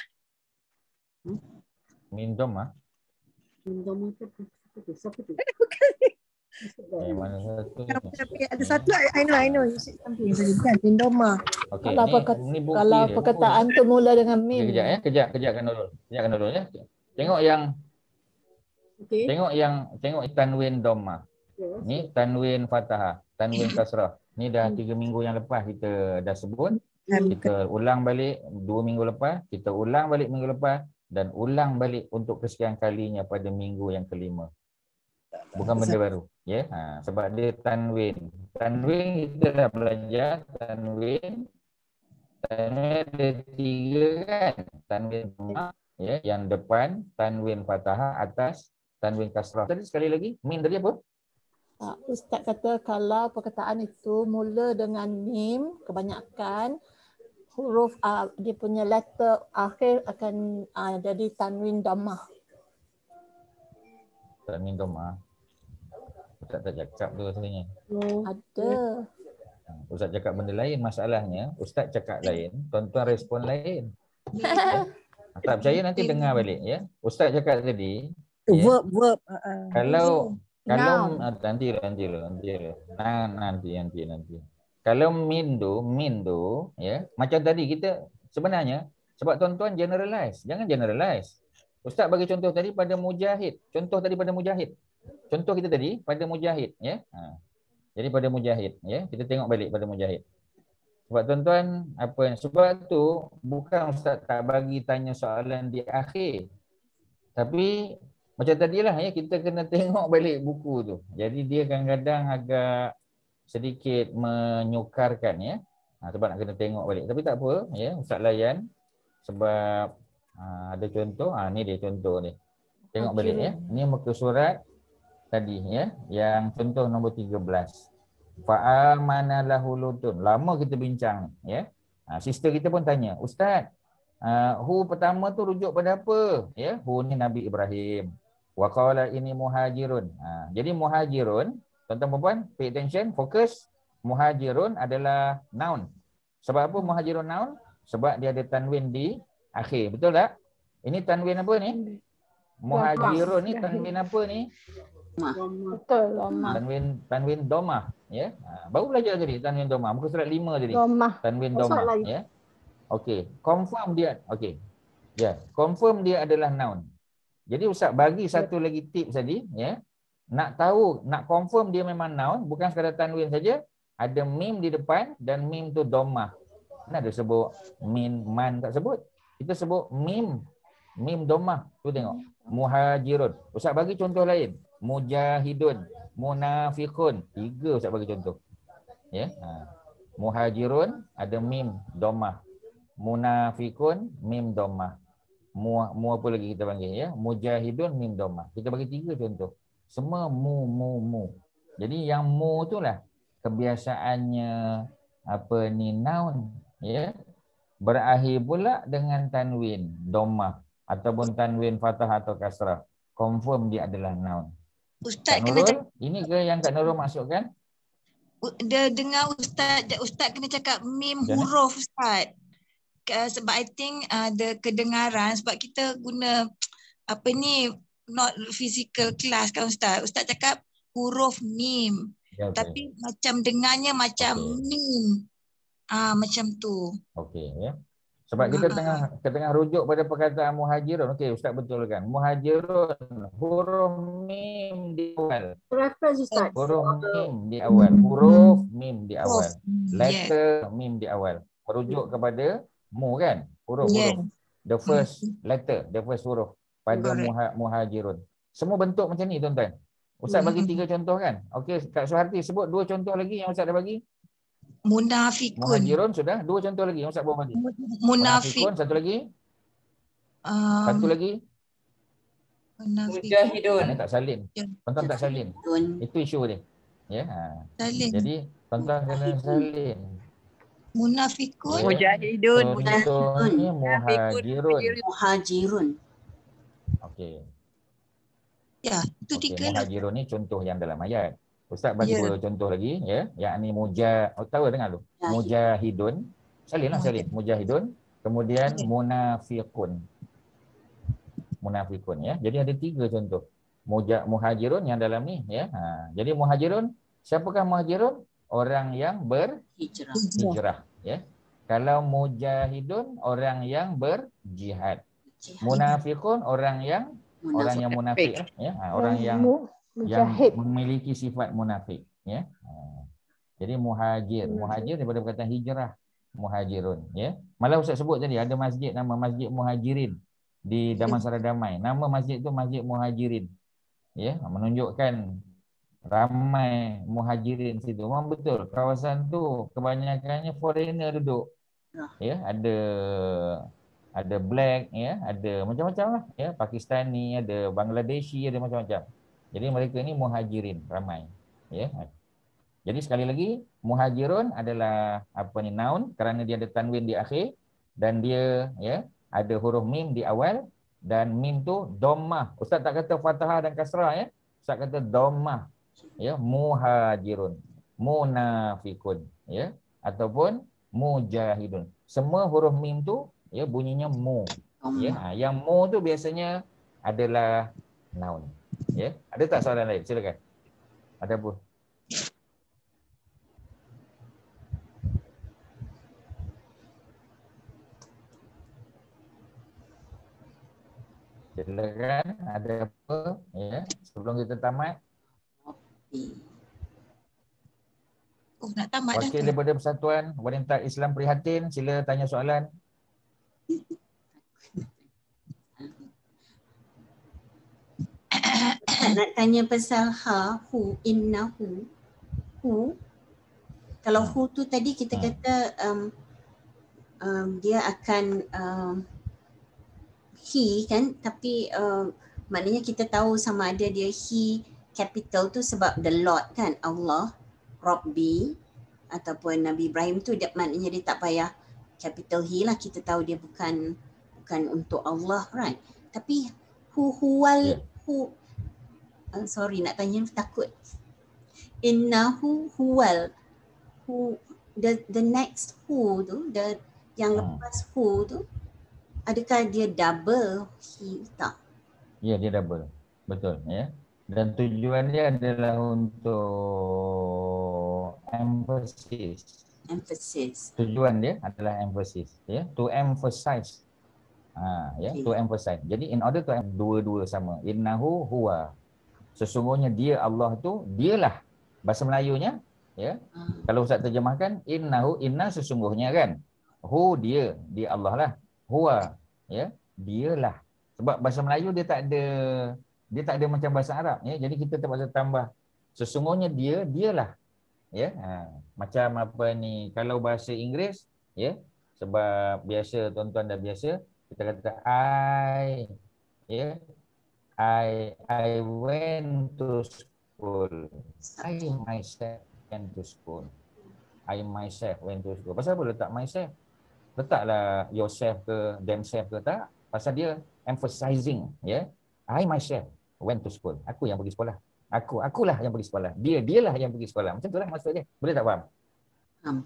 Min domah. Min domah tu siapa tu? Mana satu? Ada satu I know. Bukan min domah. Okey. Kalau perkataan tu mula dengan min. Kejap kan dulu ya. Tengok yang tengok tanwin domah. Ni tanwin fathah, tanwin kasrah. Ni dah 3 minggu yang lepas kita dah sebut. Kita ulang balik 2 minggu lepas, kita ulang balik minggu lepas dan ulang balik untuk kesekian kalinya pada minggu yang kelima. Bukan benda baru, ya. Sebab dia tanwin. Tanwin kita dah belajar tanwin ada 3 kan. Tanwin domah, ya, yang depan tanwin fathah, atas tanwin kasrah. Tadi sekali lagi, min tadi apa? Ustaz kata kalau perkataan itu mula dengan mim, kebanyakan huruf dia punya letter akhir akan jadi tanwin domah. Tanwin domah. Ustaz tak cakap tu rasanya. Ada. Ustaz cakap benda lain, masalahnya Ustaz cakap lain, tuan-tuan respon lain. Tak percaya nanti dengar balik ya. Ustaz cakap tadi verb. Kalau nanti. Kalau min tu ya, macam tadi kita sebenarnya sebab tuan-tuan generalize, jangan generalize. Ustaz bagi contoh tadi pada Mujahid. Contoh kita tadi pada Mujahid ya. Jadi pada Mujahid ya, kita tengok balik pada Mujahid. Sebab tuan-tuan sebab tu bukan Ustaz tak bagi tanya soalan di akhir. Tapi macam tadilah ya, kita kena tengok balik buku tu. Jadi dia kadang-kadang agak sedikit menyukarkan ya. Sebab nak kena tengok balik. Tapi tak apa ya, Ustaz layan sebab ada contoh. Ni dia contoh ni. Tengok balik ya. Ni muka surat tadi ya, yang contoh nombor 13. Fa'amana lahu Lutun. Lama kita bincang ya. Sister kita pun tanya, Ustaz, hu pertama tu rujuk pada apa? Ya, hu ni Nabi Ibrahim. Wa qala ini muhajirun. Jadi muhajirun, tuan-tuan puan, pay attention, fokus. Muhajirun adalah noun. Sebab apa muhajirun noun? Sebab dia ada tanwin di akhir. Betul tak? Ini tanwin apa ni? Muhajirun ni tanwin apa ni? Betul, domah. Tanwin domah ya. Baru belajar tadi tanwin domah. Muka surat 5 tadi. Tanwin domah ya. Okey, confirm dia. Okey. Ya, confirm dia adalah noun. Jadi Ustaz bagi satu lagi tips tadi ya. nak tahu, nak confirm dia memang noun, bukan sekadar tanwin saja, ada mim di depan dan mim tu dhammah. Mana ada sebut min, man, tak sebut. Kita sebut mim dhammah. Tu tengok. Muhajirun. Ustaz bagi contoh lain. Mujahidun, munafiqun. 3 Ustaz bagi contoh. Ya. Muhajirun ada mim dhammah. Munafiqun mim dhammah. Mu apa lagi kita panggil ya? Mujahidun mim dhammah. Kita bagi 3 contoh. Semua mu. Jadi yang mu itulah kebiasaannya apa ni noun ya. Berakhir pula dengan tanwin dhammah ataupun tanwin fathah atau kasrah. Confirm dia adalah noun. Ustaz Kak kena Nurul, ini ke yang Kak Nurul maksudkan? Dia dengar Ustaz kena cakap mim huruf Ustaz. Sebab I think ada kedengaran sebab kita guna apa ni not physical class kan Ustaz. Ustaz cakap huruf mim. Ya, okay. Tapi macam dengarnya macam mim. Macam tu. Okey ya. Sebab kita tengah rujuk pada perkataan muhajirun. Okey, Ustaz betulkan. Muhajirun huruf mim di awal. Reference Ustaz. Huruf mim di awal. Huruf mim di awal. Letter mim di awal. Merujuk kepada mu kan? Huruf-huruf. The first letter, the first huruf pada muhajirun. Semua bentuk macam ni tuan-tuan. Ustaz bagi 3 contoh kan? Okey, Kak Suharti sebut 2 contoh lagi yang Ustaz dah bagi. Munafikun. Muhajirun sudah. 2 contoh lagi yang Ustaz bawa bagi. Munafikun. Satu lagi. Satu lagi. Mujahidun. Ini tak salin. Tuan-tuan tak salin. Itu isu dia. Ya. Salin. Jadi tuan-tuan kena salin. Munafikun. Mujahidun. Contohnya muhajirun. Muhajirun. Okey. Ya, itu 3 lah. Muhajirun ni contoh yang dalam ayat. Ustaz bagi 2 contoh lagi ya, yakni tahu dengar tu. Mujahidun. Salinlah salin. Mujahidun, kemudian munafiqun. Munafiqun ya. Jadi ada 3 contoh. Muhajirun yang dalam ni ya. Jadi muhajirun, siapakah muhajirun? Orang yang berhijrah ya. Kalau mujahidun orang yang berjihad. Munafiqun orang yang munafik ya. Orang yang memiliki sifat munafik ya. Jadi muhajir daripada perkataan hijrah, muhajirun ya. Malah Ustaz sebut tadi ada masjid nama Masjid Muhajirin di Damansara Damai. Nama masjid tu Masjid Muhajirin. Ya, menunjukkan ramai muhajirin situ. Memang betul kawasan tu kebanyakannya foreigner duduk. Ya, ada black ya, ada macam-macam lah ya, Pakistani, ada Bangladeshi, ada macam-macam. Jadi mereka ni muhajirin ramai ya. Jadi sekali lagi muhajirun adalah apa ni noun kerana dia ada tanwin di akhir dan dia ya ada huruf mim di awal dan mim tu dhammah. Ustaz tak kata fathah dan kasrah ya. Ustaz kata dhammah ya, muhajirun, munafiqun ya ataupun mujahidun. Semua huruf mim tu ya bunyinya mu. Ya, yang mu tu biasanya adalah noun. Ya, ada tak soalan lain? Silakan. Ada apa? Silakan. Ada apa? Ya, sebelum kita tamat. Nak tamat dah. Wakil daripada Persatuan Wanita Islam Prihatin, sila tanya soalan. Nak tanya pasal hu, innahu. Hu. Kalau hu tu tadi kita kata dia akan he kan, tapi maknanya kita tahu sama ada dia he capital tu sebab the Lord kan, Allah, Rabbi ataupun Nabi Ibrahim tu dia, maknanya dia tak payah capital he lah, kita tahu dia bukan untuk Allah, right? Tapi huwal hu, sorry nak tanya takut. Innahu huwal, hu, the next hu tu, yang lepas hu tu, adakah dia double he tak? Ya, dia double. Betul ya. Dan tujuan dia adalah untuk emphasis. Tujuan dia adalah emphasis ya, to emphasize. Ya, to emphasize. Jadi in order to dua-dua sama. Innahu huwa. Sesungguhnya dia Allah tu, dialah. Bahasa Melayunya, ya. Kalau Ustaz terjemahkan, innahu, inna sesungguhnya kan. Hu dia Allah lah. Huwa, ya, dialah. Sebab bahasa Melayu dia tak ada macam bahasa Arab, ya. Jadi kita terpaksa tambah sesungguhnya dialah. Ya, macam apa ni, kalau bahasa Inggeris, ya, sebab biasa tuan-tuan dah biasa kita kata ya, I went to school. I myself went to school. I myself went to school. Pasal apa letak myself? Letaklah yourself ke themself ke tak? Pasal dia emphasizing, ya. I myself went to school. Aku yang pergi sekolah. Akulah yang pergi sekolah. Dialah yang pergi sekolah. Macam itulah maksud dia. Boleh tak faham?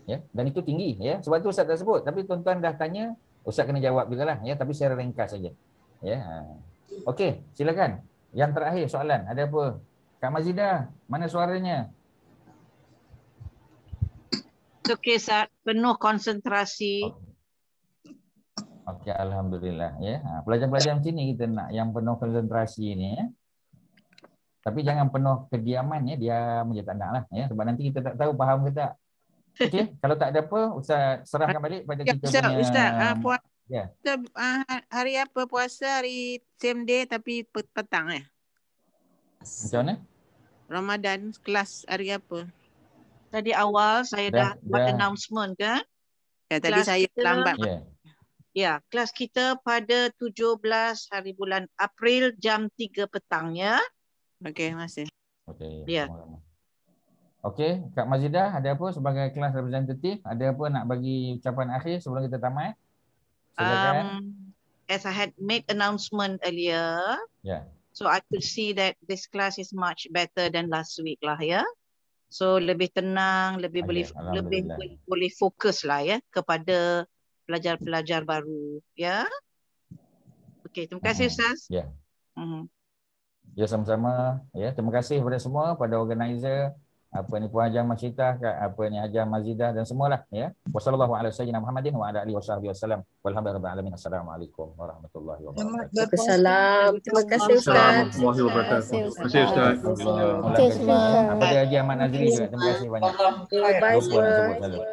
Ya, dan itu tinggi, ya. Sebab tu Ustaz tak sebut, tapi tuan-tuan dah tanya, Ustaz kena jawab jugalah, ya, tapi secara ringkas saja. Ya. Okey, silakan. Yang terakhir soalan, ada apa? Kak Mazidah, mana suaranya? Okey, Ustaz, penuh konsentrasi. Okey, alhamdulillah, ya. Pelajar-pelajar macam ni kita nak yang penuh konsentrasi ni, ya. Tapi jangan penuh kediaman, ya, diam je tak nak lah, ya, sebab nanti kita tak tahu faham ke tak. Okey, kalau tak ada apa, Ustaz serahkan balik pada kita punya. Ustaz, puasa ya. Hari apa puasa? Hari same day tapi petang ya? Macam mana? Ramadan kelas hari apa? Tadi awal saya dah buat announcement kan? Ya, tadi saya lambat. Ya, kelas kita pada 17 hari bulan April jam 3 petang ya. Okey, masih. Okey. Ya. Okey, Kak Mazidah ada apa sebagai kelas representatif? Ada apa nak bagi ucapan akhir sebelum kita tamat? Silakan. As I had made announcement earlier, so I could see that this class is much better than last week lah ya. So lebih tenang, lebih boleh fokus lah ya kepada pelajar-pelajar baru ya. Okey, terima kasih Ustaz. Ya. Ya, sama-sama. Ya, terima kasih kepada semua, pada organizer, apa ni Puan Hajah Masyitah, apa ni Hajah Mazidah dan semualah, ya. Wassallallahu ala sayyidina Muhammadin wa ala alihi wasahbihi wasallam. Walhamdulillahirabbil alamin. Assalamualaikum warahmatullahi wabarakatuh. Waalaikumsalam. Terima kasih Ustaz. Terima kasih Ustaz. Terima kasih. Apa dia Haji Ahmad Nazri juga. Terima kasih banyak.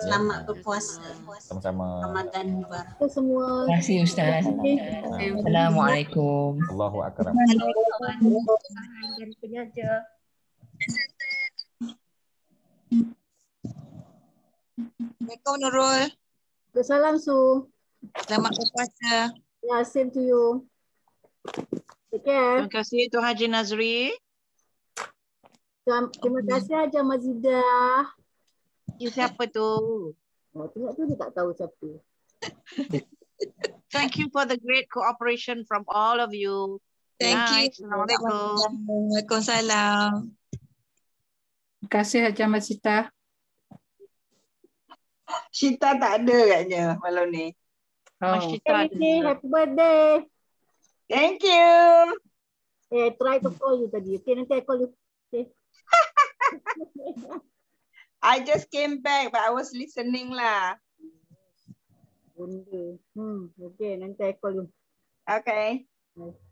Selamat berpuasa. Sama-sama. Ramadan mubarak semua. Terima kasih Ustaz. Assalamualaikum. Allahu akbar. Dan penyaja. Assalamualaikum Nurul. Salam Su. Selamat berpuasa. Ya, same to you. Take care. Terima kasih Tuan Haji Nazri. Terima kasih Haji Mazidah. You siapa tu? Oh, tengok tu dia tak tahu siapa. Thank you for the great cooperation from all of you. Thank you. Assalamualaikum. Waalaikumsalam. Terima kasih Haji Mazidah. Syita tak ada katnya malam ni. Happy birthday. Thank you. Try to call you tadi. Okay, nanti I call you. Okay. I just came back but I was listening lah. Okay, nanti I call you. Okay. Bye.